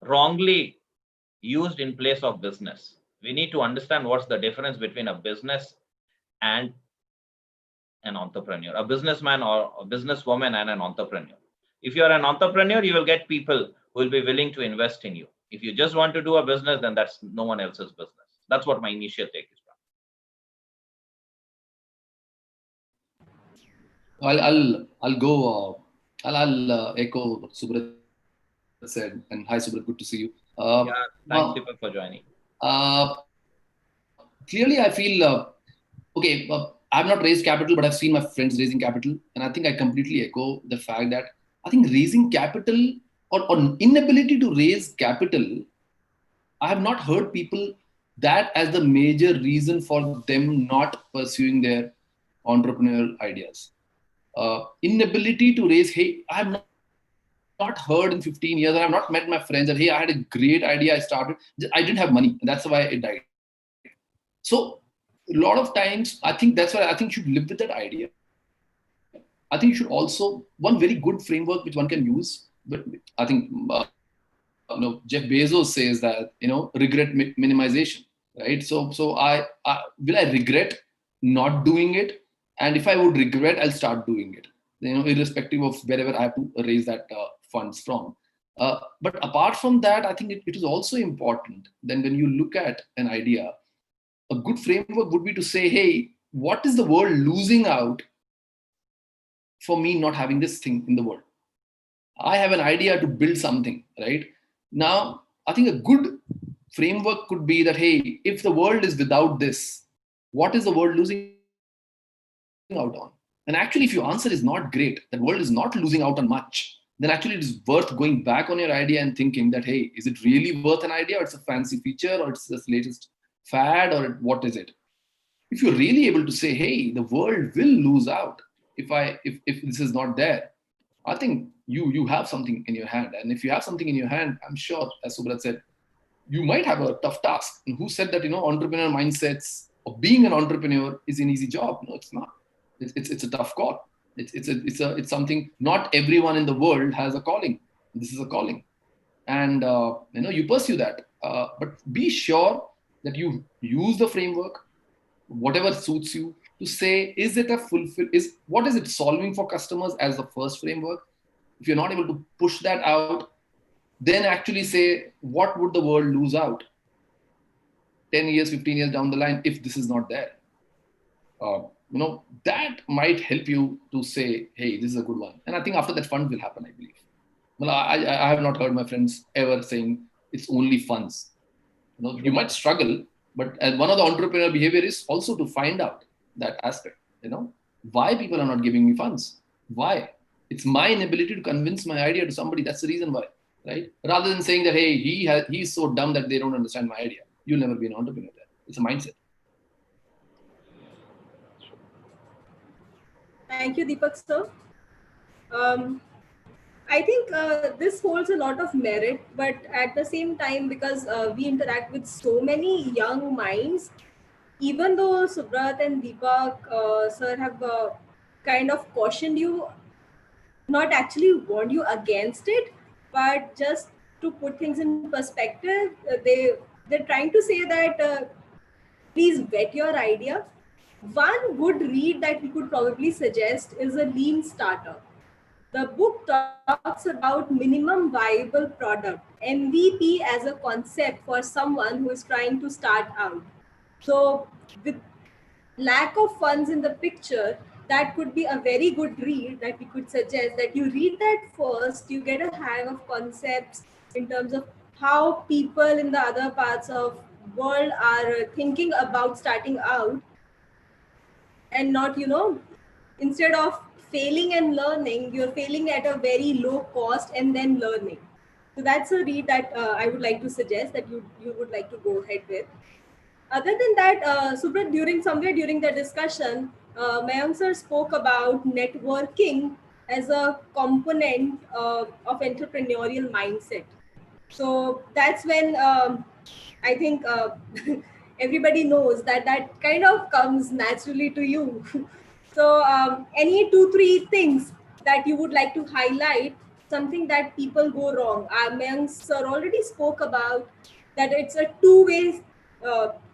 wrongly used in place of business. We need to understand what's the difference between a business and an entrepreneur, a businessman or a businesswoman and an entrepreneur. If you're an entrepreneur, you will get people who will be willing to invest in you. If you just want to do a business, then that's no one else's business. That's what my initial take is. I'll go. I'll echo what Subrat said. And hi, Subrat, good to see you. Thanks, Deepak, for joining. Clearly, I feel okay. I've not raised capital, but I've seen my friends raising capital, and I think I completely echo the fact that I think raising capital or inability to raise capital, I have not heard people that as the major reason for them not pursuing their entrepreneurial ideas. Inability to raise, hey, I have not heard in 15 years, I have not met my friends that, hey, I had a great idea, I started, I didn't have money, and that's why it died. So a lot of times, I think that's why I think you should live with that idea. I think you should also, one very good framework which one can use, but I think Jeff Bezos says that, regret minimization, right? So will I regret not doing it? And if I would regret, I'll start doing it, irrespective of wherever I have to raise that funds from. But apart from that, I think it is also important then when you look at an idea, a good framework would be to say, hey, what is the world losing out for me not having this thing in the world? I have an idea to build something, right? Now, I think a good framework could be that, hey, if the world is without this, what is the world losing out on? And actually, if your answer is not great, that world is not losing out on much, then actually it is worth going back on your idea and thinking that, hey, is it really worth an idea, or it's a fancy feature, or it's the latest fad, or what is it? If you're really able to say, hey, the world will lose out if this is not there, I think you have something in your hand. And if you have something in your hand, I'm sure, as Subrat said, you might have a tough task. And who said that, entrepreneurial mindsets or being an entrepreneur is an easy job? No, it's not. It's a tough call. It's something, not everyone in the world has a calling. This is a calling. And, you pursue that. But be sure that you use the framework, whatever suits you, to say, is it what is it solving for customers as the first framework? If you're not able to push that out, then actually say, what would the world lose out 10 years, 15 years down the line if this is not there? That might help you to say, hey, this is a good one. And I think after that, funds will happen, I believe. Well, I have not heard my friends ever saying it's only funds. You might struggle, But one of the entrepreneurial behavior is also to find out that aspect, why people are not giving me funds. Why? It's my inability to convince my idea to somebody. That's the reason why, right? Rather than saying that, hey, he's so dumb that they don't understand my idea. You'll never be an entrepreneur there. It's a mindset. Thank you, Deepak sir. I think this holds a lot of merit, but at the same time, because we interact with so many young minds, even though Subrat and Deepak sir have kind of cautioned you, not actually warned you against it, but just to put things in perspective, they're trying to say that please vet your idea. One good read that we could probably suggest is a Lean Starter. The book talks about minimum viable product, MVP, as a concept for someone who is trying to start out. So, with lack of funds in the picture, that could be a very good read that we could suggest that you read that first, you get a hang of concepts in terms of how people in the other parts of world are thinking about starting out, and not, instead of failing and learning, you're failing at a very low cost and then learning. So that's a read that I would like to suggest that you would like to go ahead with. Other than that, Subrat, somewhere during the discussion, Mayank sir spoke about networking as a component of entrepreneurial mindset. So that's when I think everybody knows that that kind of comes naturally to you. So any 2-3 things that you would like to highlight, something that people go wrong. Mayank sir already spoke about that it's a two-way.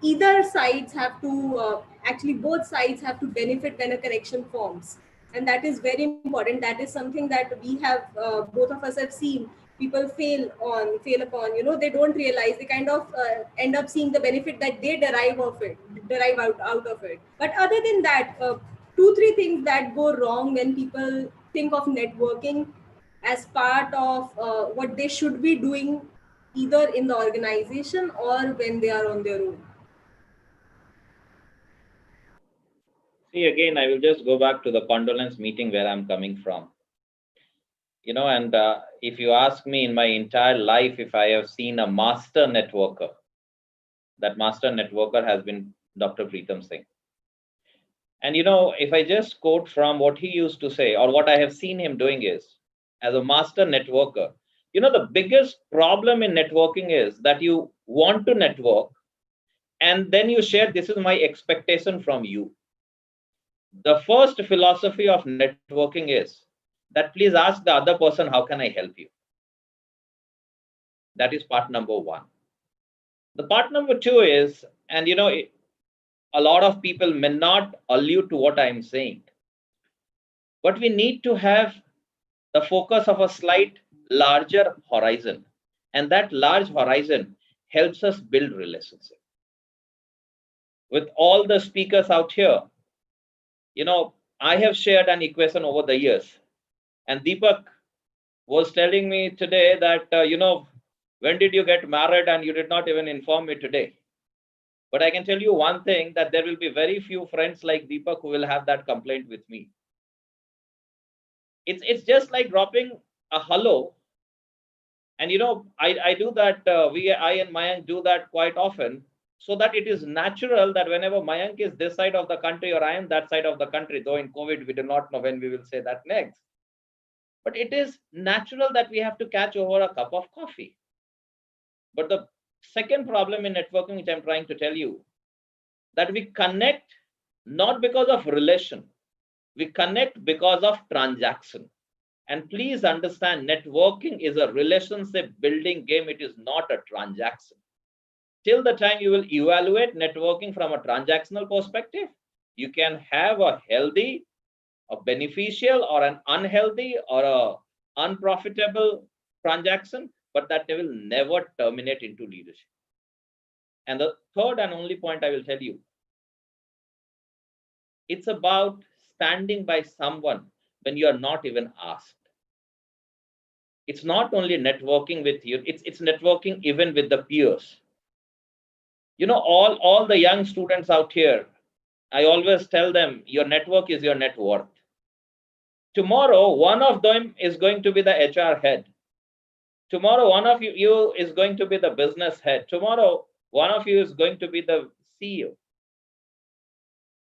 Either sides have to actually both sides have to benefit when a connection forms, and that is very important. That is something that we have both of us have seen people fail upon. They don't realize, they kind of end up seeing the benefit that they derive out of it. But other than that, 2-3 things that go wrong when people think of networking as part of what they should be doing, either in the organization or when they are on their own. See, again, I will just go back to the condolence meeting where I'm coming from. And if you ask me in my entire life if I have seen a master networker, that master networker has been Dr. Pritam Singh. And if I just quote from what he used to say, or what I have seen him doing is, as a master networker, the biggest problem in networking is that you want to network and then you share, this is my expectation from you. The first philosophy of networking is that please ask the other person, how can I help you? That is part number one. The part number two is, and a lot of people may not allude to what I'm saying, but we need to have the focus of a slight larger horizon. And that large horizon helps us build relationship. With all the speakers out here, I have shared an equation over the years. And Deepak was telling me today that, when did you get married and you did not even inform me today? But I can tell you one thing, that there will be very few friends like Deepak who will have that complaint with me. It's just like dropping a hello. And I do that, I and Mayank do that quite often, so that it is natural that whenever Mayank is this side of the country or I am that side of the country, though in COVID we do not know when we will say that next, but it is natural that we have to catch over a cup of coffee. But the second problem in networking, which I'm trying to tell you, that we connect not because of relation, we connect because of transaction. And please understand, networking is a relationship building game. It is not a transaction. Till the time you will evaluate networking from a transactional perspective, you can have a healthy, a beneficial, or an unhealthy, or a unprofitable transaction, but that they will never terminate into leadership. And the third and only point I will tell you, it's about standing by someone when you are not even asked. It's not only networking with you, it's networking even with the peers. You know, all the young students out here, I always tell them, your network is your net worth. Tomorrow, one of them is going to be the HR head. Tomorrow, one of you is going to be the business head. Tomorrow, one of you is going to be the CEO.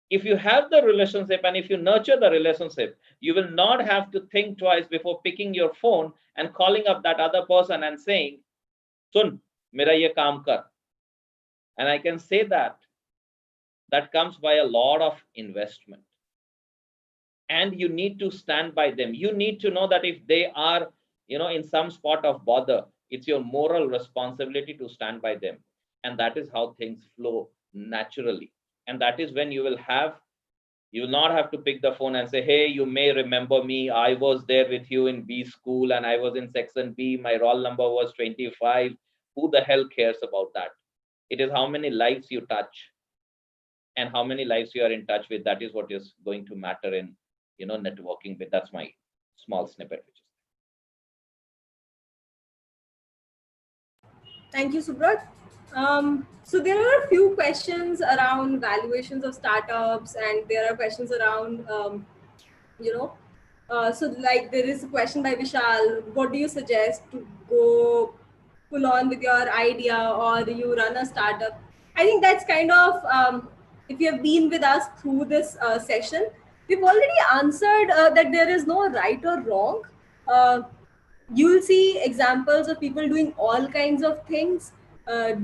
If you have the relationship and if you nurture the relationship, you will not have to think twice before picking your phone and calling up that other person and saying, Sun, mera ye kaam kar. And I can say that comes by a lot of investment. And you need to stand by them. You need to know that if they are, in some spot of bother, it's your moral responsibility to stand by them. And that is how things flow naturally. And that is when you will not have to pick the phone and say, hey, you may remember me. I was there with you in B school and I was in section B. My roll number was 25. Who the hell cares about that? It is how many lives you touch and how many lives you are in touch with. That is what is going to matter in, networking with. That's my small snippet. Thank you, Subrat. So there are a few questions around valuations of startups, and there are questions around, so like there is a question by Vishal, what do you suggest to go full on with your idea or you run a startup? I think that's kind of, if you have been with us through this session, we've already answered that there is no right or wrong. You'll see examples of people doing all kinds of things,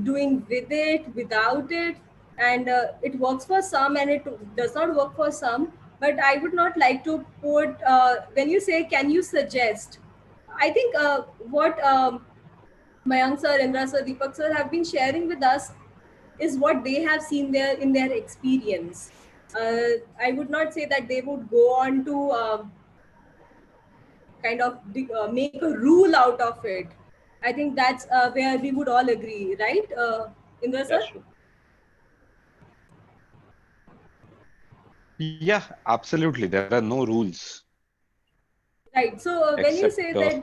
doing with it, without it, and it works for some and it does not work for some. But I would not like to put, when you say, can you suggest? I think what Mayank sir, Indra sir, Deepak sir have been sharing with us is what they have seen there in their experience. I would not say that they would go on to kind of make a rule out of it. I think that's where we would all agree, right, Indra sir? Yeah, absolutely. There are no rules. Right. So when you say that,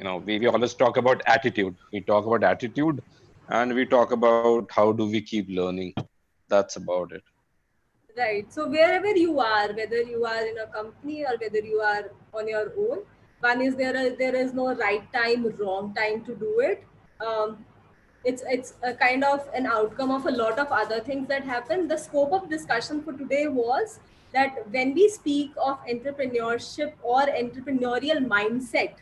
right. We always talk about attitude. We talk about attitude and we talk about how do we keep learning. That's about it. Right. So wherever you are, whether you are in a company or whether you are on your own, one is there is no right time, wrong time to do it. It's a kind of an outcome of a lot of other things that happen. The scope of discussion for today was that when we speak of entrepreneurship or entrepreneurial mindset,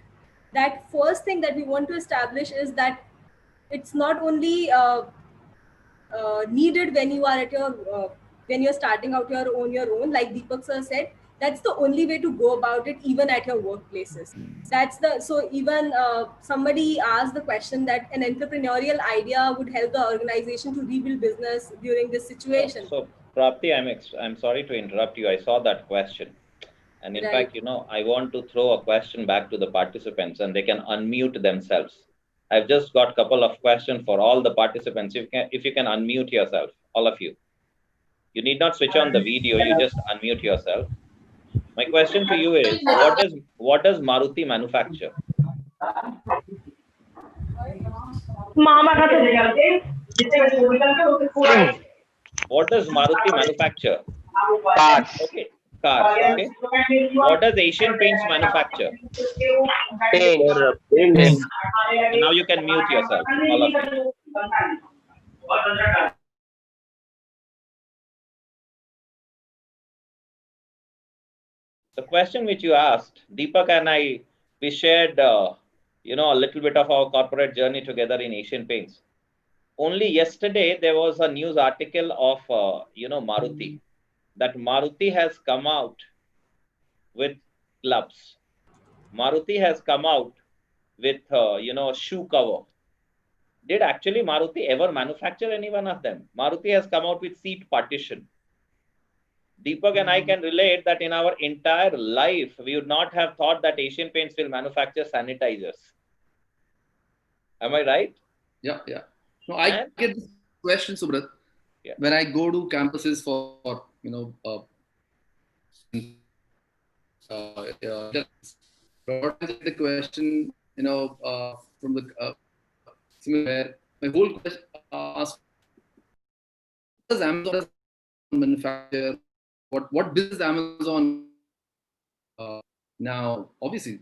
that first thing that we want to establish is that it's not only needed when you are at your when you're starting out your own, like Deepak sir said, that's the only way to go about it, even at your workplaces. So even somebody asked the question that an entrepreneurial idea would help the organization to rebuild business during this situation. So Prapti, I'm sorry to interrupt you. I saw that question. And in fact, I want to throw a question back to the participants and they can unmute themselves. I've just got a couple of questions for all the participants. If you can unmute yourself, all of you. You need not switch on the video, you just unmute yourself. My question to you is, what does Maruti manufacture? What does Maruti manufacture? Cars. Okay, cars. Okay. What does Asian Paints manufacture? Paint. And now you can mute yourself, all of you. The question which you asked, Deepak and I, we shared, a little bit of our corporate journey together in Asian Paints. Only yesterday, there was a news article of, Maruti, that Maruti has come out with gloves. Maruti has come out with, shoe cover. Did actually Maruti ever manufacture any one of them? Maruti has come out with seat partition. Deepak and I can relate that in our entire life, we would not have thought that Asian Paints will manufacture sanitizers. Am I right? Yeah. No, I get this question, Subrat. Yeah. When I go to campuses for, the question, from the where my whole question asked does Amazon manufacture? What business Amazon? Now, obviously,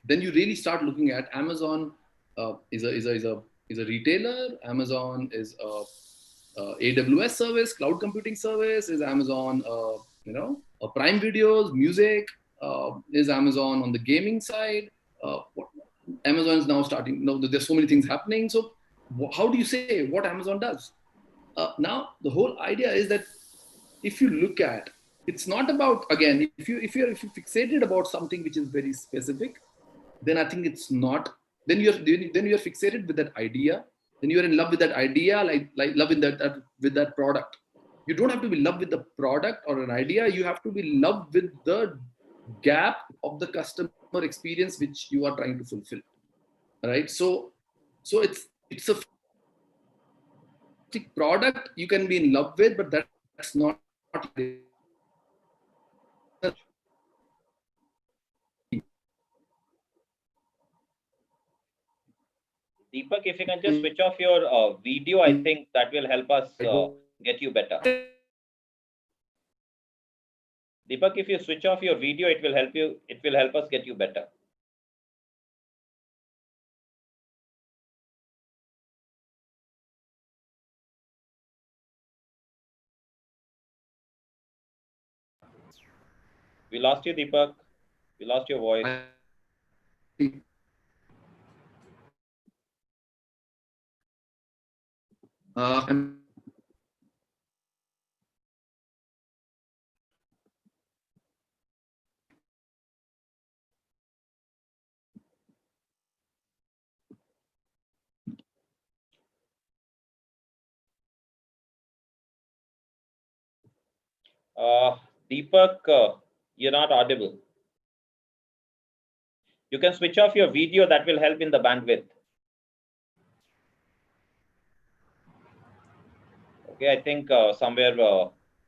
then you really start looking at Amazon is a retailer. Amazon is a AWS service, cloud computing service. Is Amazon a Prime Videos, music? Is Amazon on the gaming side? Amazon is now starting. No, there's so many things happening. So how do you say what Amazon does? Now the whole idea is that if you look at, it's not about, again, if you're fixated about something which is very specific, then I think it's not. Then you're fixated with that idea. Then you're in love with that idea, like love in that with that product. You don't have to be in love with the product or an idea. You have to be in love with the gap of the customer experience which you are trying to fulfill. Right? So it's a product you can be in love with, but that's not. Deepak, if you can just switch off your video, I think that will help us get you better. Deepak, if you switch off your video, it will help you. It will help us get you better. We lost you, Deepak. We lost your voice. Deepak, you're not audible. You can switch off your video. That will help in the bandwidth. Okay, I think somewhere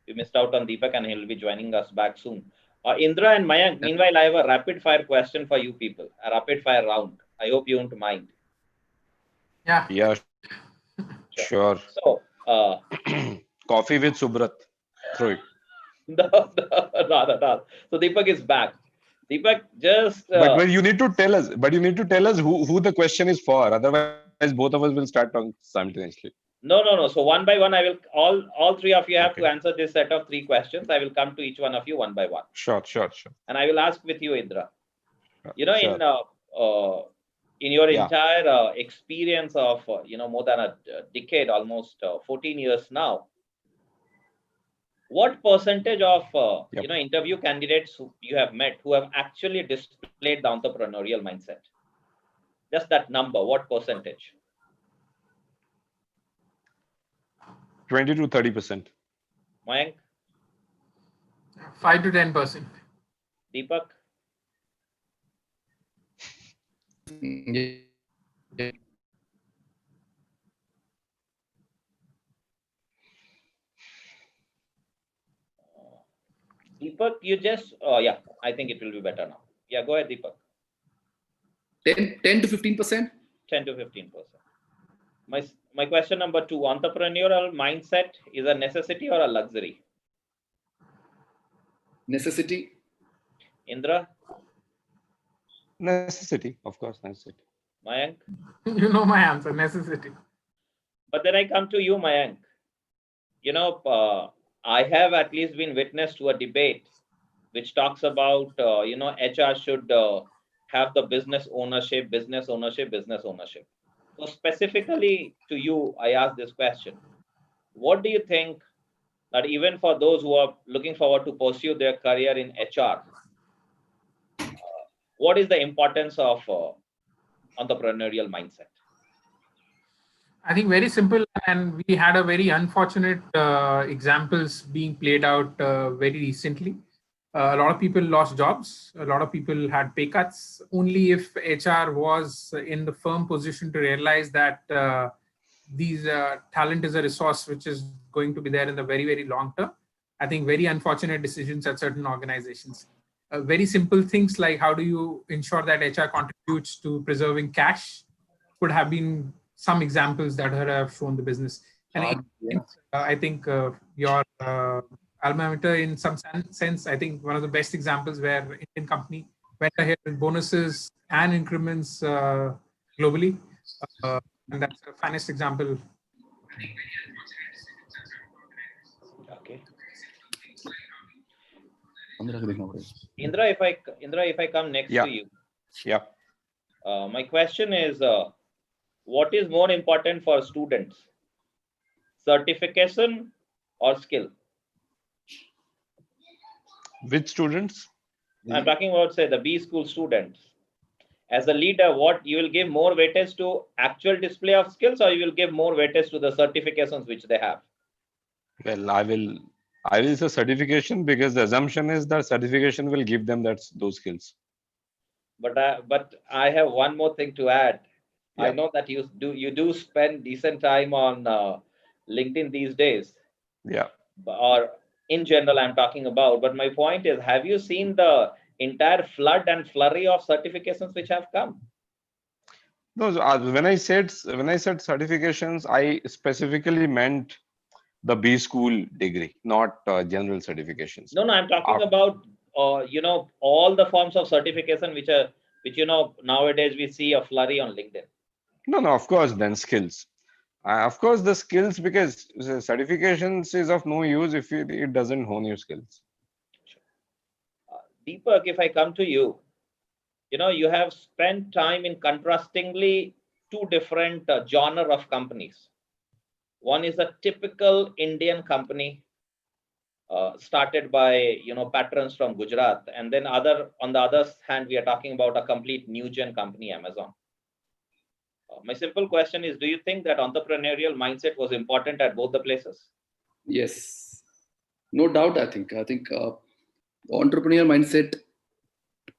we missed out on Deepak, and he'll be joining us back soon. Indra and Mayank, meanwhile, I have a rapid fire question for you people, a rapid fire round. I hope you won't mind. Yeah. Sure. So, coffee with Subrat. Throw it. No. So Deepak is back. Deepak, just. But you need to tell us. But you need to tell us who the question is for. Otherwise, both of us will start talking simultaneously. No. So one by one, I will all three of you have to answer this set of 3 questions. I will come to each one of you one by one. Sure. And I will ask with you, Indra. In your entire experience of more than a decade, almost 14 years now, what percentage of interview candidates you have met who have actually displayed the entrepreneurial mindset? Just that number, what percentage? 20 to 30%. Mayank? 5 to 10%. Deepak? Deepak, you just, I think it will be better now. Yeah, go ahead, Deepak. 10 to 15%? 10 to 15%. My question number 2, entrepreneurial mindset is a necessity or a luxury? Necessity. Indra? Necessity, of course, necessity. Mayank? You know my answer, necessity. But then I come to you, Mayank. I have at least been witness to a debate which talks about, HR should have the business ownership. So specifically to you, I ask this question. What do you think that even for those who are looking forward to pursue their career in HR, what is the importance of entrepreneurial mindset? I think very simple, and we had a very unfortunate examples being played out very recently. A lot of people lost jobs. A lot of people had pay cuts. Only if HR was in the firm position to realize that these talent is a resource which is going to be there in the very, very long term. I think very unfortunate decisions at certain organizations. Very simple things like how do you ensure that HR contributes to preserving cash could have been some examples that have shown the business. And I think your alma mater, in some sense, I think one of the best examples where Indian company went ahead with bonuses and increments globally. And that's a finest example. Okay. Indra, if I come next to you. Yeah. My question is, what is more important for students? Certification or skill? Which students? I'm talking about, say, the B school students. As a leader, what you will give more weightage to actual display of skills, or you will give more weightage to the certifications which they have? Well, I will say certification, because the assumption is that certification will give them those skills. But I have one more thing to add. Yeah. I know that you do spend decent time on LinkedIn these days. Yeah. Or in general, I'm talking about. But my point is, have you seen the entire flood and flurry of certifications which have come? No, when I said certifications, I specifically meant the B school degree, not general certifications. No, I'm talking about all the forms of certification which nowadays we see a flurry on LinkedIn. No, of course, then skills. Of course, the skills, because certifications is of no use if it doesn't hone your skills. Deepak, if I come to you, you have spent time in contrastingly two different genre of companies. One is a typical Indian company started by patrons from Gujarat, and then on the other hand, we are talking about a complete new gen company, Amazon. My simple question is, do you think that entrepreneurial mindset was important at both the places? Yes, no doubt. I think entrepreneurial mindset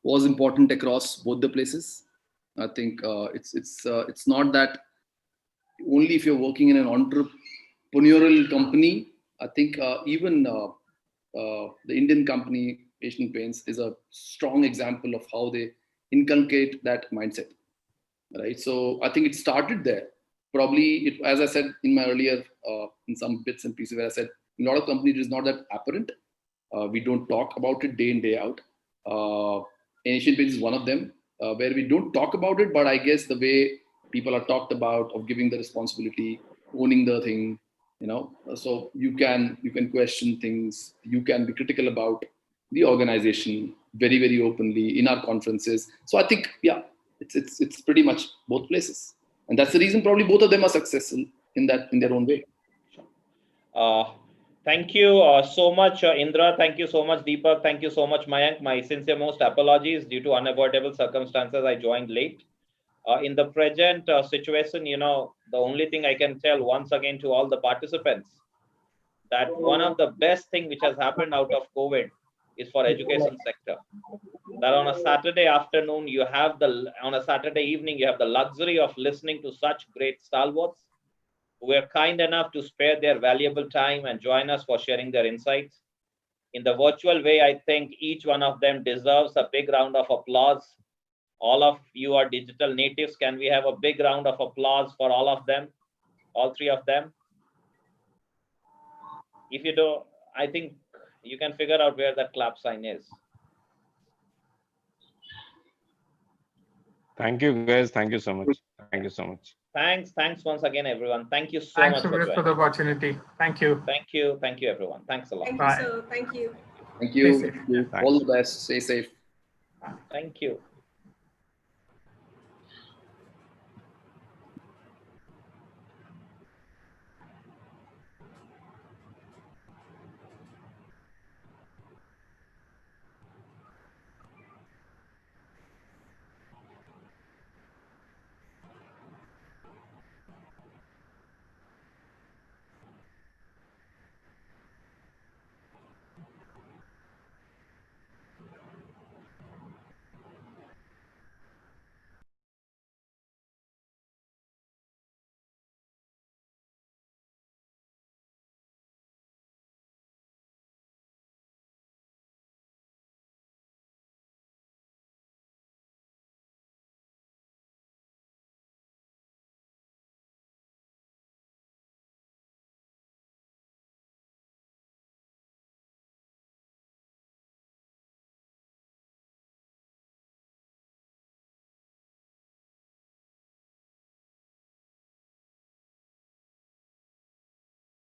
was important across both the places. I think it's not that only if you're working in an entrepreneurial company. I think even the Indian company Asian Paints is a strong example of how they inculcate that mindset, right? So I think it started there. Probably, as I said in my earlier, in some bits and pieces where I said, in a lot of companies, it is not that apparent. We don't talk about it day in, day out. Asian Paints is one of them, where we don't talk about it, but I guess the way people are talked about, of giving the responsibility, owning the thing, so you can question things, you can be critical about the organization very, very openly in our conferences. So I think, yeah, it's pretty much both places, and that's the reason probably both of them are successful in their own way. Thank you so much, Indra. Thank you so much, Deepak. Thank you so much, Mayank. My sincere most apologies. Due to unavoidable circumstances, I joined late. In the present situation, the only thing I can tell once again to all the participants, that one of the best thing which has happened out of COVID is for education sector. That on a Saturday afternoon, on a Saturday evening, you have the luxury of listening to such great stalwarts who were kind enough to spare their valuable time and join us for sharing their insights. In the virtual way, I think each one of them deserves a big round of applause. All of you are digital natives. Can we have a big round of applause for all of them, all three of them? If you do, I think you can figure out where that clap sign is. Thank you, guys. Thank you so much. Thank you so much. Thanks once again, everyone. Thank you so Thanks much for the opportunity. Thank you. Thank you, everyone. Thanks a lot. Thank you, sir. Thank you. Thank you. Thanks. All the best. Stay safe. Thank you.